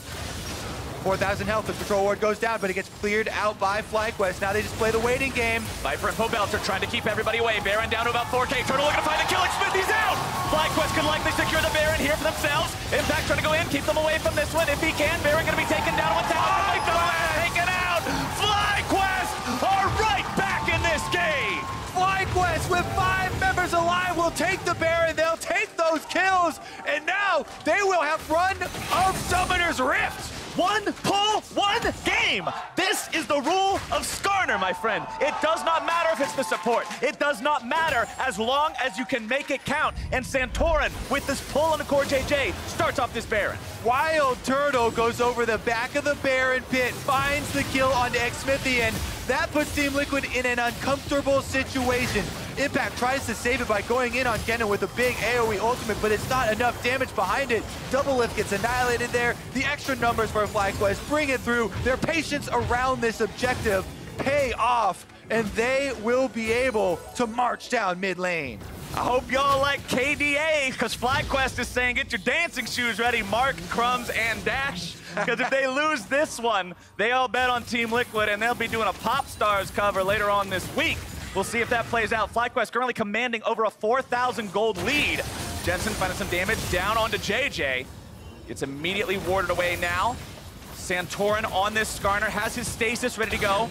4,000 health, the control ward goes down, but it gets cleared out by FlyQuest. Now they just play the waiting game. Viper and Pobelter trying to keep everybody away. Baron down to about 4K. Turtle looking to find the kill. Xmithie's out! FlyQuest can likely secure the Baron here for themselves. Impact trying to go in, keep them away from this one if he can. Baron going to be taken down with tower. Taken out! FlyQuest are right back in this game! FlyQuest with 5 members alive will take the Baron. They'll take those kills, and now they will have run of Summoner's Rift. 1 pull, 1 game. This is the rule of Skarner, my friend. It does not matter if it's the support. It does not matter as long as you can make it count. And Santorin, with this pull on the core JJ, starts off this Baron. Wild Turtle goes over the back of the Baron pit, finds the kill onto Xmithie, and that puts Team Liquid in an uncomfortable situation. Impact tries to save it by going in on Kennen with a big AoE ultimate, but it's not enough damage behind it. W8D2 gets annihilated there. The extra numbers for FlyQuest bring it through. Their patience around this objective pay off, and they will be able to march down mid lane. I hope y'all like KDA, because FlyQuest is saying get your dancing shoes ready, Mark, Crumbs, and Dash. Because if they lose this one, they all bet on Team Liquid, and they'll be doing a Pop Stars cover later on this week. We'll see if that plays out. FlyQuest currently commanding over a 4,000 gold lead. Jensen finding some damage down onto JJ. Gets immediately warded away now. Santorin on this Skarner, has his stasis ready to go.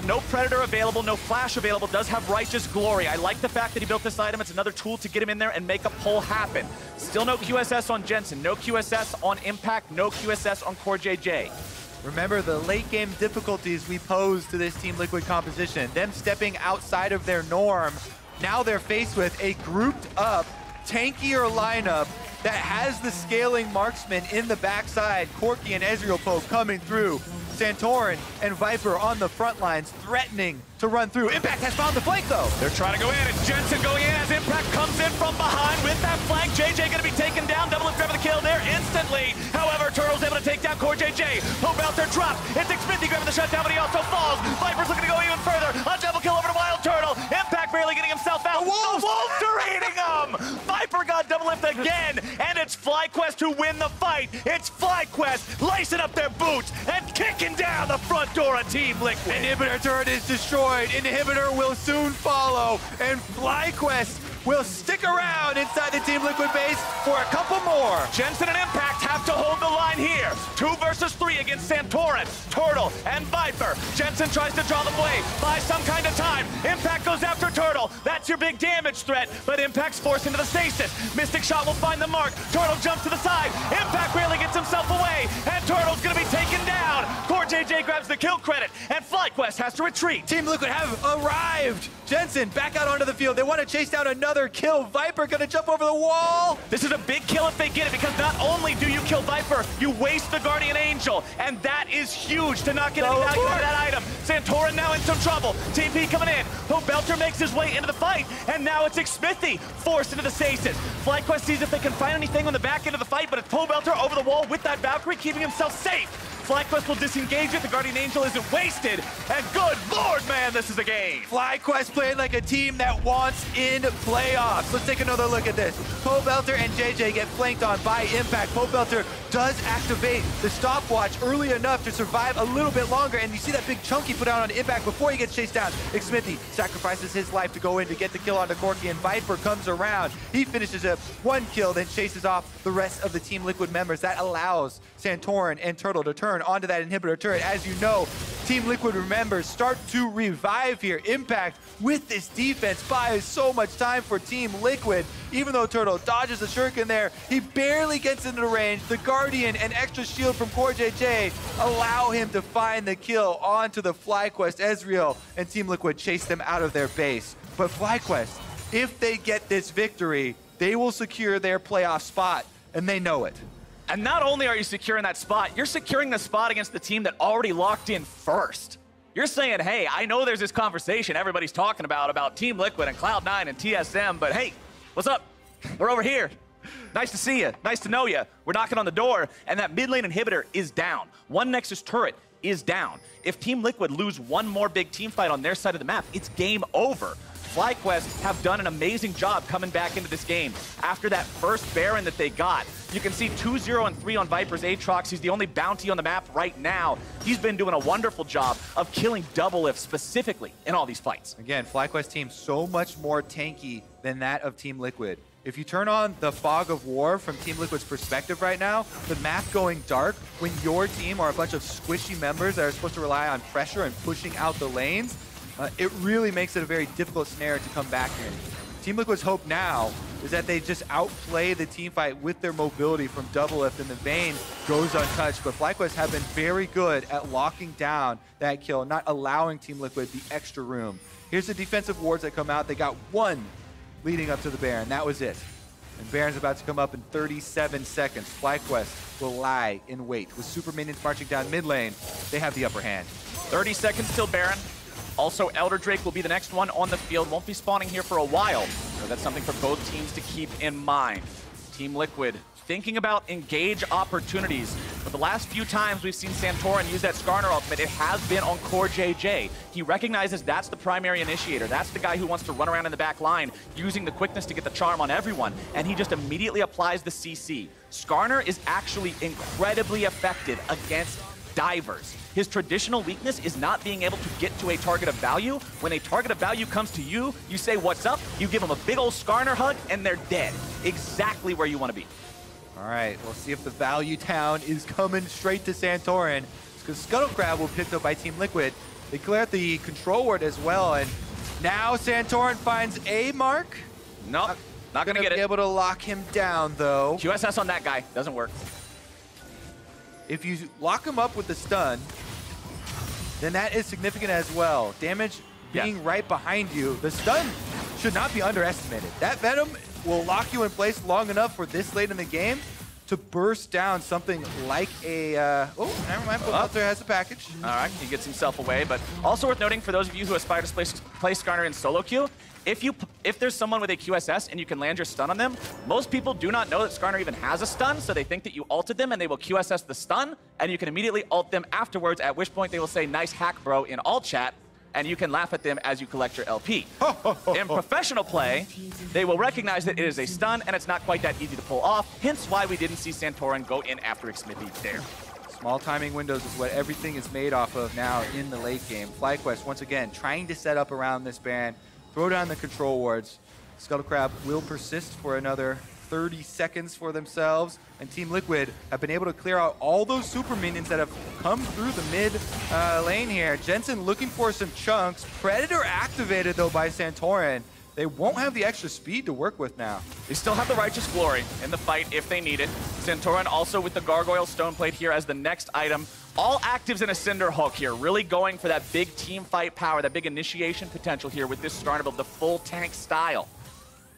No Predator available, no Flash available, does have Righteous Glory. I like the fact that he built this item. It's another tool to get him in there and make a pull happen. Still no QSS on Jensen, no QSS on Impact, no QSS on CoreJJ. Remember the late game difficulties we pose to this Team Liquid composition. Them stepping outside of their norm. Now they're faced with a grouped up, tankier lineup that has the scaling marksman in the backside. Corki and Ezreal Pope coming through. Santorin and Viper on the front lines, threatening to run through. Impact has found the flank, though. They're trying to go in, and Jensen going in as Impact comes in from behind with that flank. JJ going to be taken down. Double grab the kill there instantly. However, Turtle's able to take down CoreJJ. Hope out there dropped. It's Xmithy grabbing the shutdown, but he also falls. Viper's looking to go even further. A double kill over to Wild Turtle. Impact barely getting himself out. The Wolves are eating him. Viper got double lift again, and it's FlyQuest who win the fight. It's FlyQuest lacing up their boots and kicking down the front door of Team Liquid. Inhibitor turret is destroyed. Inhibitor will soon follow, and FlyQuest will stick around inside the Team Liquid base for a couple more. Jensen and Impact have to hold the line here. 2 versus 3 against Santorin, Turtle, and Viper. Jensen tries to draw them away, buys some kind of time. Impact goes after Turtle. That's your big damage threat, but Impact's forced into the stasis. Mystic Shot will find the mark. Turtle jumps to the side. Impact barely gets himself away, and Turtle's gonna be taken down. CoreJJ grabs the kill credit, and FlyQuest has to retreat. Team Liquid have arrived. Jensen back out onto the field. They want to chase down another kill. Viper gonna jump over the wall. This is a big kill if they get it, because not only do you kill Viper, you waste the Guardian Angel, and that is huge to not get any value out of that item. Santorin now in some trouble. TP coming in. Hope Belter makes his way into the fight, and now it's Xmithy forced into the stasis. FlyQuest sees if they can find anything on the back end of the fight, but it's Poe Belter over the wall with that Valkyrie, keeping himself safe. FlyQuest will disengage it. The Guardian Angel isn't wasted. And good Lord, man, this is a game. FlyQuest playing like a team that wants in playoffs. Let's take another look at this. Poe Belter and JJ get flanked on by Impact. Poe Belter does activate the stopwatch early enough to survive a little bit longer. And you see that big chunk he put out on Impact before he gets chased down. Xmithy sacrifices his life to go in to get the kill onto Corki, and Viper comes around. He finishes up 1 kill, then chases off the rest of the Team Liquid members. That allows Santorin and Turtle to turn onto that inhibitor turret. As you know, Team Liquid members start to revive here. Impact with this defense buys so much time for Team Liquid. Even though Turtle dodges the shuriken there, he barely gets into the range. The Guardian and extra shield from CoreJJ allow him to find the kill onto the FlyQuest Ezreal, and Team Liquid chase them out of their base. But FlyQuest, if they get this victory, they will secure their playoff spot, and they know it. And not only are you securing that spot, you're securing the spot against the team that already locked in first. You're saying, hey, I know there's this conversation everybody's talking about Team Liquid and Cloud9 and TSM, but hey, what's up? We're over here. Nice to see you. Nice to know you. We're knocking on the door, and that mid lane inhibitor is down. 1 Nexus turret is down. If Team Liquid lose 1 more big team fight on their side of the map, it's game over. FlyQuest have done an amazing job coming back into this game. After that first Baron that they got, you can see 2-0 and 3 on Viper's Aatrox. He's the only bounty on the map right now. He's been doing a wonderful job of killing double lift specifically in all these fights. Again, FlyQuest team so much more tanky than that of Team Liquid. If you turn on the fog of war from Team Liquid's perspective right now, the map going dark when your team are a bunch of squishy members that are supposed to rely on pressure and pushing out the lanes, it really makes it a very difficult snare to come back in. Team Liquid's hope now is that they just outplay the team fight with their mobility from double lift, and the Vayne goes untouched. But FlyQuest have been very good at locking down that kill, not allowing Team Liquid the extra room. Here's the defensive wards that come out. They got 1 leading up to the Baron. That was it. And Baron's about to come up in 37 seconds. FlyQuest will lie in wait. With super minions marching down mid lane, they have the upper hand. 30 seconds till Baron. Also, Elder Drake will be the next one on the field. Won't be spawning here for a while. So that's something for both teams to keep in mind. Team Liquid thinking about engage opportunities. But the last few times we've seen Santorin use that Skarner ultimate, it has been on CoreJJ. He recognizes that's the primary initiator. That's the guy who wants to run around in the back line, using the quickness to get the charm on everyone. And he just immediately applies the CC. Skarner is actually incredibly effective against divers. His traditional weakness is not being able to get to a target of value. When a target of value comes to you, you say, what's up? You give them a big old Skarner hug, and they're dead. Exactly where you want to be. All right, we'll see if the value town is coming straight to Santorin, because Scuttle Crab will be picked up by Team Liquid. They clear out the control ward as well, and now Santorin finds a mark. Nope, not gonna get it. Be able to lock him down though. QSS on that guy, doesn't work. If you lock him up with the stun, then that is significant as well. Damage being right behind you. The stun should not be underestimated. That Venom will lock you in place long enough for this late in the game to burst down something like a, oh, never mind, Walter has a package. All right, he gets himself away, but also worth noting for those of you who aspire to play Skarner in solo queue, if there's someone with a QSS and you can land your stun on them, most people do not know that Skarner even has a stun, so they think that you ulted them and they will QSS the stun, and you can immediately ult them afterwards, at which point they will say, "Nice hack, bro," in all chat, and you can laugh at them as you collect your LP. In professional play, they will recognize that it is a stun and it's not quite that easy to pull off, hence why we didn't see Santorin go in after Xmithy there. Small timing windows is what everything is made off of now in the late game. FlyQuest, once again, trying to set up around this Baron, throw down the control wards. Scuttle Crab will persist for another 30 seconds for themselves, and Team Liquid have been able to clear out all those super minions that have come through the mid lane here. Jensen looking for some chunks. Predator activated though by Santorin. They won't have the extra speed to work with now. They still have the Righteous Glory in the fight if they need it. Santorin also with the Gargoyle Stone Plate here as the next item. All actives in a Cinder Hulk here, really going for that big team fight power, that big initiation potential here with this Skarner build, the full tank style.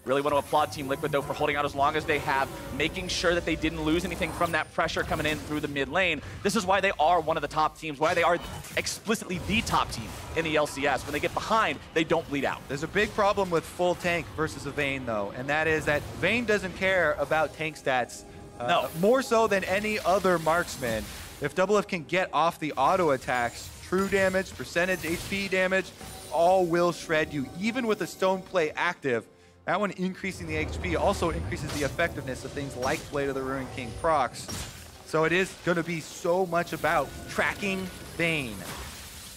Really want to applaud Team Liquid, though, for holding out as long as they have, making sure that they didn't lose anything from that pressure coming in through the mid lane. This is why they are one of the top teams, why they are explicitly the top team in the LCS. When they get behind, they don't bleed out. There's a big problem with full tank versus a Vayne, though, and that is that Vayne doesn't care about tank stats more so than any other marksman. If Doublelift can get off the auto attacks, true damage, percentage, HP damage, all will shred you, even with a stone play active. That one increasing the HP also increases the effectiveness of things like Blade of the Ruined King procs. So it is going to be so much about tracking Vayne.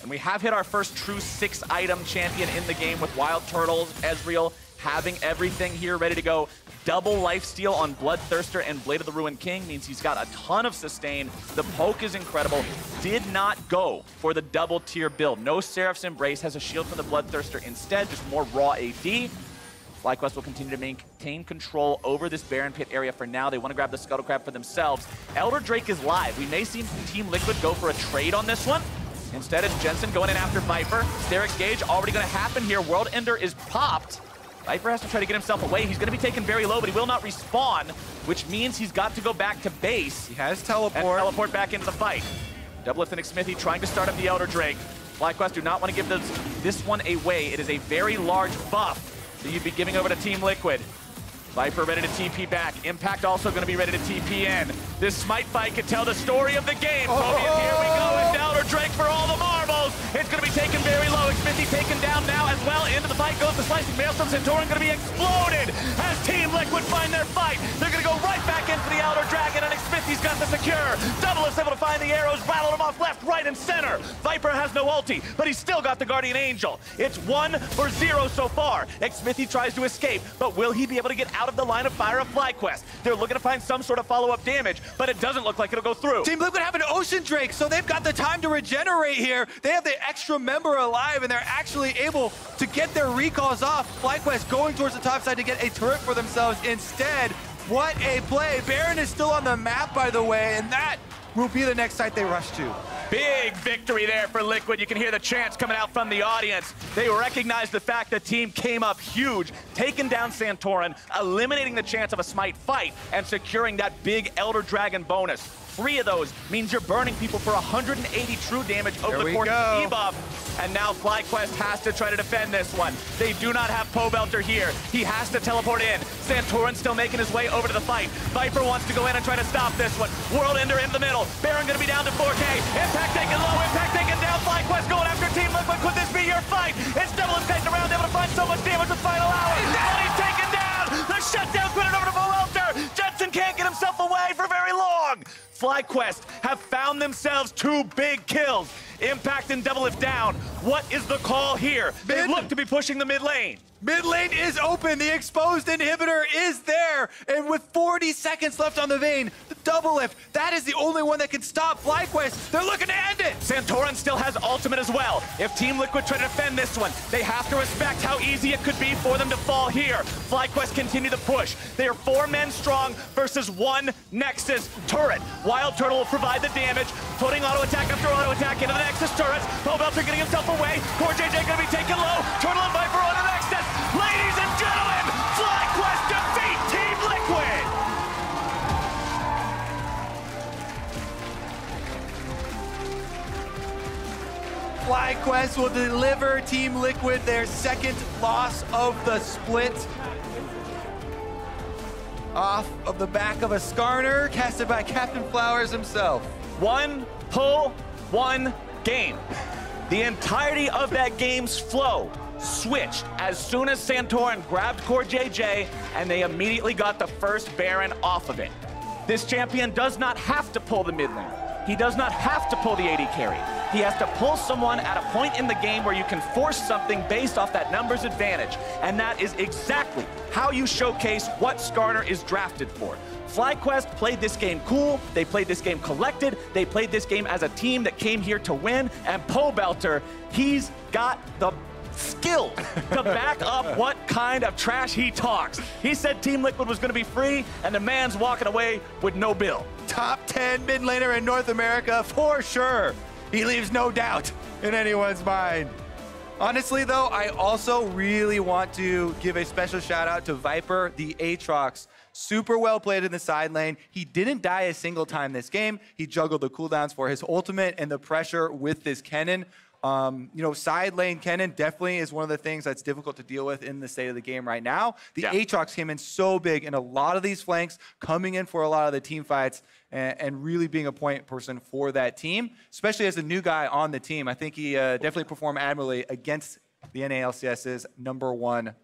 And we have hit our first true 6-item champion in the game with Wild Turtles, Ezreal, having everything here ready to go. Double lifesteal on Bloodthirster and Blade of the Ruined King means he's got a ton of sustain. The poke is incredible. Did not go for the double tier build. No Seraph's Embrace, has a shield from the Bloodthirster instead, just more raw AD. FlyQuest will continue to maintain control over this Baron Pit area for now. They want to grab the Scuttle Crab for themselves. Elder Drake is live. We may see Team Liquid go for a trade on this one. Instead, it's Jensen going in after Viper. Sterix Gauge already going to happen here. World Ender is popped. Viper has to try to get himself away. He's going to be taken very low, but he will not respawn, which means he's got to go back to base. He has teleport. And teleport back into the fight. Doublelift and Xmithy trying to start up the Elder Drake. FlyQuest do not want to give this one away. It is a very large buff that you'd be giving over to Team Liquid. Viper ready to TP back. Impact also going to be ready to TP in. This Smite fight could tell the story of the game. Podium, here we go, and Elder Drake for all the marbles. It's going to be taken very low. Xmithy taken down now as well. Into the fight goes the Slicing Maelstrom. Santorin going to be exploded as Team Liquid find their fight. They're going to go right back into the Elder Dragon, and Xmithy's got the secure. Doublelift's able to find the arrows, rattle them off left, right, and center. Viper has no ulti, but he's still got the Guardian Angel. It's 1-0 so far. Xmithy tries to escape, but will he be able to get out of the line of fire of FlyQuest? They're looking to find some sort of follow-up damage, but it doesn't look like it'll go through. Team Liquid have an Ocean Drake, so they've got the time to regenerate here. They have the extra member alive, and they're actually able to get their recalls off. FlyQuest going towards the top side to get a turret for themselves instead. What a play. Baron is still on the map, by the way, and that will be the next site they rush to. Big victory there for Liquid. You can hear the chants coming out from the audience. They recognize the fact the team came up huge, taking down Santorin, eliminating the chance of a Smite fight, and securing that big Elder Dragon bonus. 3 of those means you're burning people for 180 true damage over the course of the debuff. And now FlyQuest has to try to defend this one. They do not have Pobelter here. He has to teleport in. Santorin still making his way over to the fight. Viper wants to go in and try to stop this one. World Ender in the middle. Baron gonna be down to 4K. Impact taken low, Impact taken down. FlyQuest going after Team Liquid. Could this be your fight? It's Doublelift taking around, able to find so much damage with final hour. And he's taken down. The shutdown put it over to Pobelter. Jensen can't get himself away for very long. FlyQuest have found themselves 2 big kills Impact and Doublelift down. What is the call here? They look to be pushing the mid lane. Mid lane is open. The exposed inhibitor is there. And with 40 seconds left on the Vayne, the Doublelift, that is the only one that can stop FlyQuest. They're looking to end it. Santorin still has ultimate as well. If Team Liquid try to defend this one, they have to respect how easy it could be for them to fall here. FlyQuest continue to push. They are 4 men strong versus 1 Nexus turret. Wild Turtle will provide the damage, putting auto attack after auto attack into the Nexus turrets. Pobelter getting himself away. Core JJ gonna be taken low. Turtle and Viper on the Nexus. Ladies and gentlemen, FlyQuest defeat Team Liquid! FlyQuest will deliver Team Liquid their second loss of the split. Off of the back of a Skarner, casted by Captain Flowers himself. 1 pull, 1 game. The entirety of that game's flow switched as soon as Santorin grabbed Core JJ, and they immediately got the first Baron off of it. This champion does not have to pull the mid lane. He does not have to pull the AD carry. He has to pull someone at a point in the game where you can force something based off that numbers advantage. And that is exactly how you showcase what Skarner is drafted for. FlyQuest played this game cool, they played this game collected, they played this game as a team that came here to win, and Pobelter, he's got the skill to back up what kind of trash he talks. He said Team Liquid was going to be free, and the man's walking away with no bill. Top 10 mid laner in North America for sure. He leaves no doubt in anyone's mind. Honestly, though, I also really want to give a special shout out to Viper, the Aatrox. Super well played in the side lane. He didn't die a single time this game. He juggled the cooldowns for his ultimate and the pressure with this Kennen. You know, side lane Kennen definitely is one of the things that's difficult to deal with in the state of the game right now. The Aatrox came in so big in a lot of these flanks, coming in for a lot of the team fights, and really being a point person for that team, especially as a new guy on the team. I think he definitely performed admirably against the NALCS's #1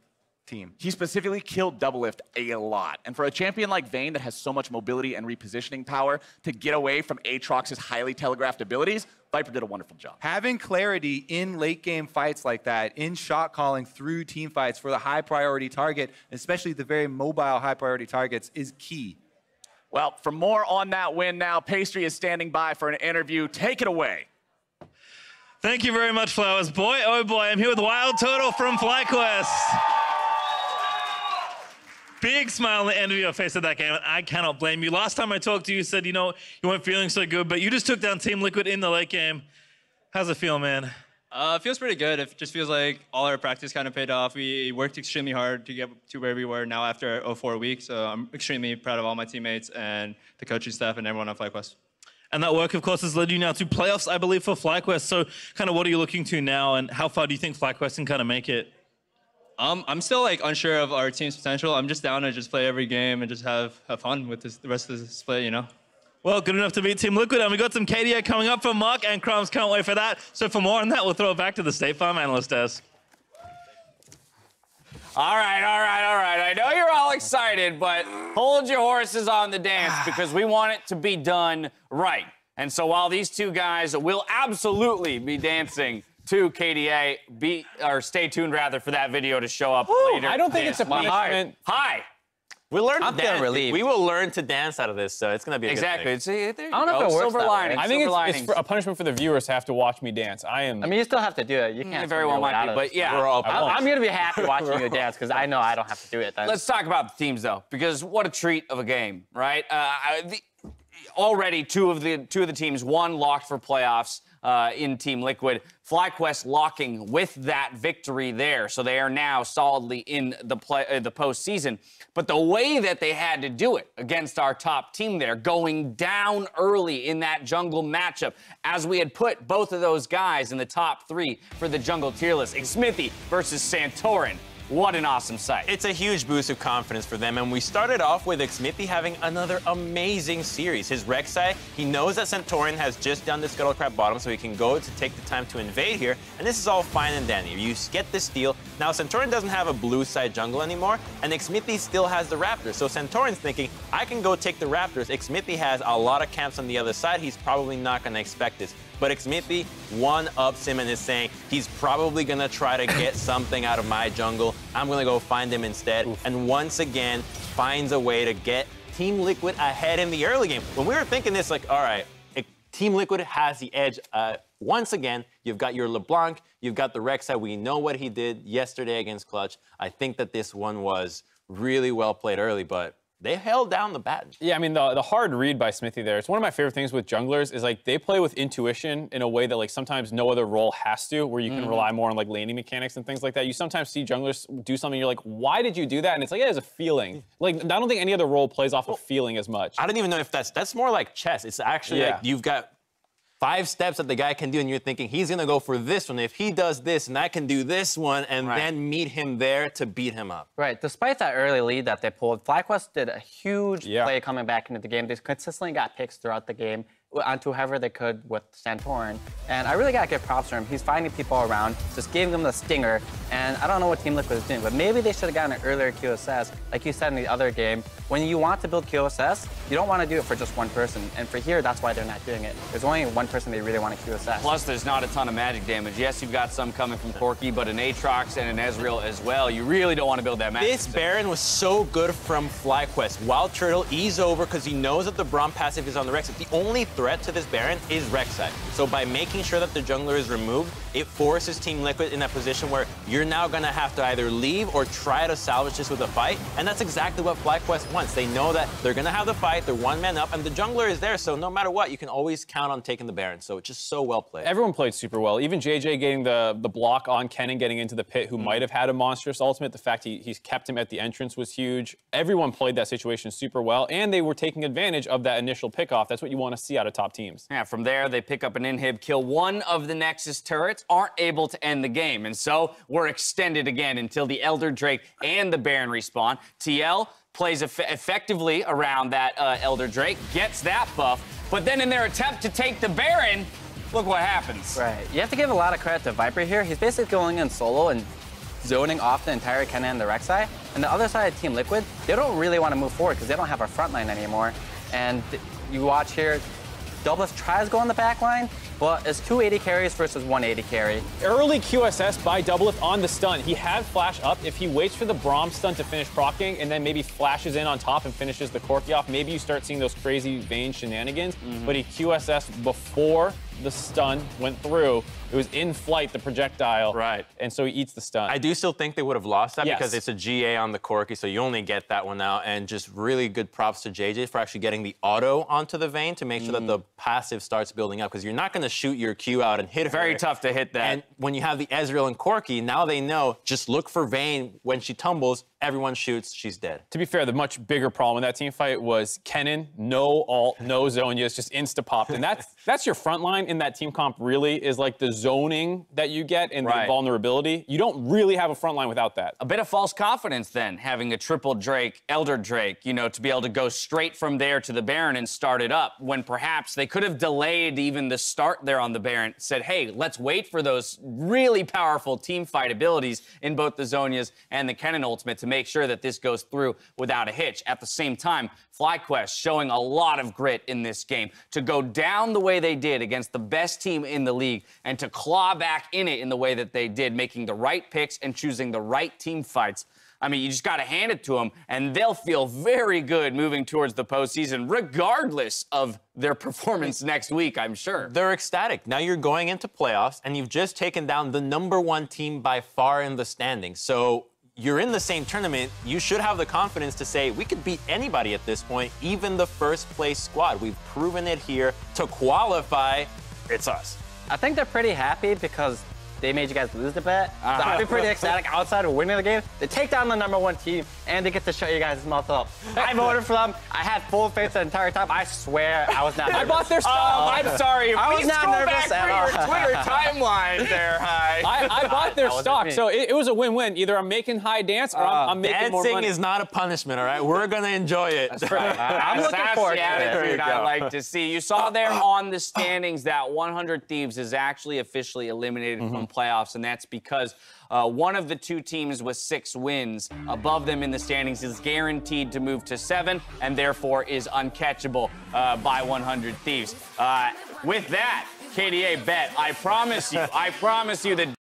team. He specifically killed Doublelift a lot. And for a champion like Vayne that has so much mobility and repositioning power to get away from Aatrox's highly telegraphed abilities, Viper did a wonderful job. Having clarity in late game fights like that, in shot calling through team fights for the high priority target, especially the very mobile high priority targets, is key. Well, for more on that win now, Pastry is standing by for an interview. Take it away. Thank you very much, Flowers. Boy, oh boy, I'm here with Wild Turtle from FlyQuest. Big smile on the end of your face at that game, and I cannot blame you. Last time I talked to you, you said, you know, you weren't feeling so good, but you just took down Team Liquid in the late game. How's it feel, man? It feels pretty good. It just feels like all our practice kind of paid off. We worked extremely hard to get to where we were now after 04 weeks, so I'm extremely proud of all my teammates and the coaching staff and everyone on FlyQuest. And that work, of course, has led you now to playoffs, I believe, for FlyQuest. So kind of what are you looking to now, and how far do you think FlyQuest can kind of make it? I'm still like unsure of our team's potential. I'm just down to just play every game and just have fun with the rest of the split, you know? Well, good enough to beat Team Liquid, and we got some KDA coming up from Mark and Crumbs. Can't wait for that. So for more on that, we'll throw it back to the State Farm analyst desk. All right. I know you're all excited, but hold your horses on the dance because we want it to be done right. And so while these two guys will absolutely be dancing to KDA, stay tuned rather for that video to show up later. I don't think it's a punishment. Hi. We learn to dance. Relieved. We will learn to dance out of this, so it's going to be a good thing. Exactly. I don't know if it works Silver that lining. way. I think it's for a punishment for the viewers to have to watch me dance. I mean, you still have to do it. You can't very well might be, but yeah. I'm going to be happy watching you dance because I know I don't have to do it then. Let's talk about the teams, though, because what a treat of a game, right? Already two of the teams, one locked for playoffs in Team Liquid. FlyQuest locking with that victory there, so they are now solidly in the postseason. But the way that they had to do it against our top team there, going down early in that jungle matchup, as we had put both of those guys in the top 3 for the jungle tier list, Smithy versus Santorin. What an awesome sight. It's a huge boost of confidence for them, and we started off with Xmithie having another amazing series. His Rek'Sai, he knows that Centaurian has just done the Scuttlecrab bottom, so he can go to take the time to invade here, and this is all fine and dandy. You get the steal. Now, Centaurian doesn't have a blue side jungle anymore, and Xmithie still has the Raptors, so Centaurian's thinking, I can go take the Raptors. Xmithie has a lot of camps on the other side. He's probably not going to expect this. But Xmithie one-ups him and is saying, he's probably going to try to get something out of my jungle. I'm going to go find him instead. Oof. And once again, finds a way to get Team Liquid ahead in the early game. When we were thinking this, like, all right, Team Liquid has the edge. Once again, you've got your LeBlanc, you've got the Rek'Sai. We know what he did yesterday against Clutch. I think that this one was really well played early, but they held down the bat. Yeah, I mean, the hard read by Xmithie there, it's one of my favorite things with junglers is, like, they play with intuition in a way that, like, sometimes no other role has to, where you can rely more on, like, laning mechanics and things like that. You sometimes see junglers do something, you're like, why did you do that? And it's like, yeah, it's a feeling. Like, I don't think any other role plays off of feeling as much. I don't even know if that's more like chess. It's actually like you've got 5 steps that the guy can do, and you're thinking, he's going to go for this one. If he does this, and I can do this one, and then meet him there to beat him up. Right. Despite that early lead that they pulled, FlyQuest did a huge play coming back into the game. They consistently got picks throughout the game onto whoever they could with Santorin. And I really got to give props to him. He's finding people around, just giving them the stinger. And I don't know what Team Liquid is doing, but maybe they should have gotten an earlier QSS. Like you said in the other game, when you want to build QSS, you don't want to do it for just one person. And for here, that's why they're not doing it. There's only one person they really want to QSS. Plus, there's not a ton of magic damage. Yes, you've got some coming from Corki, but an Aatrox and an Ezreal as well. You really don't want to build that magic. This Baron was so good from FlyQuest. Wild Turtle, ease over, because he knows that the Braum passive is on the Rek'Sai. The only threat to this Baron is Rek'Sai. So by making sure that the jungler is removed, it forces Team Liquid in a position where you're now going to have to either leave or try to salvage this with a fight. And that's exactly what FlyQuest wants. They know that they're going to have the fight, they're one man up, and the jungler is there. So no matter what, you can always count on taking the Baron. So it's just so well played. Everyone played super well. Even JJ getting the block on Kennen getting into the pit, who might have had a monstrous ultimate. The fact he's kept him at the entrance was huge. Everyone played that situation super well, and they were taking advantage of that initial pickoff. That's what you want to see out of top teams. Yeah, from there, they pick up an inhib, kill one of the Nexus turrets, aren't able to end the game. And so we're extended again until the Elder Drake and the Baron respawn. TL plays effectively around that Elder Drake, gets that buff, but then in their attempt to take the Baron, look what happens. Right. You have to give a lot of credit to Viper here. He's basically going in solo and zoning off the entire Kennen and the Rek'Sai. And the other side of Team Liquid, they don't really want to move forward because they don't have a front line anymore. And you watch here, Doublelift tries to go on the back line, but it's 280 carries versus 180 carry. Early QSS by Doublelift on the stun. He had flash up. If he waits for the Braum stun to finish proccing and then maybe flashes in on top and finishes the Corki off, maybe you start seeing those crazy Vayne shenanigans. But he QSS before the stun went through. It was in flight, the projectile. Right. And so he eats the stun. I do still think they would have lost that because it's a GA on the Corki, so you only get that one out. And just really good props to JJ for actually getting the auto onto the Vayne to make sure that the passive starts building up, because you're not going to shoot your Q out and hit her. Very tough to hit that. And when you have the Ezreal and Corki, now they know, just look for Vayne. When she tumbles, everyone shoots, she's dead. To be fair, the much bigger problem in that team fight was Kennen, no ult, no Zhonya's, just insta-popped. And that's your front line in that team comp, really, is like the zoning that you get and the vulnerability. You don't really have a front line without that. A bit of false confidence then, having a triple Drake, Elder Drake, you know, to be able to go straight from there to the Baron and start it up, when perhaps they could have delayed even the start there on the Baron, said, hey, let's wait for those really powerful team fight abilities in both the Zhonya's and the Kennen ultimate to make sure that this goes through without a hitch. At the same time, FlyQuest showing a lot of grit in this game to go down the way they did against the best team in the league and to claw back in it in the way that they did, making the right picks and choosing the right team fights. I mean, you just got to hand it to them, and they'll feel very good moving towards the postseason, regardless of their performance next week, I'm sure. They're ecstatic. Now you're going into playoffs, and you've just taken down the #1 team by far in the standings. So you're in the same tournament. You should have the confidence to say, we could beat anybody at this point, even the first-place squad. We've proven it here. To qualify, it's us. I think they're pretty happy because they made you guys lose the bet. So I'd be pretty ecstatic outside of winning the game. They take down the #1 team, and they get to shut you guys' mouth up. I voted for them. I had full faith the entire time. I swear I was not nervous. I bought their stock. I'm sorry. I was Please not scroll nervous back at through all. your Twitter timeline there, Hi. I bought their That wasn't stock, me. so it was a win-win. Either I'm making high dance or I'm making more Dancing money. is not a punishment, all right? We're going to enjoy it. That's right. I'm looking That's forward the to it. attitude I go. like to see. You saw there on the standings that 100 Thieves is actually officially eliminated from playoffs, and that's because one of the two teams with 6 wins above them in the standings is guaranteed to move to 7, and therefore is uncatchable by 100 Thieves. With that, KDA bet, I promise you that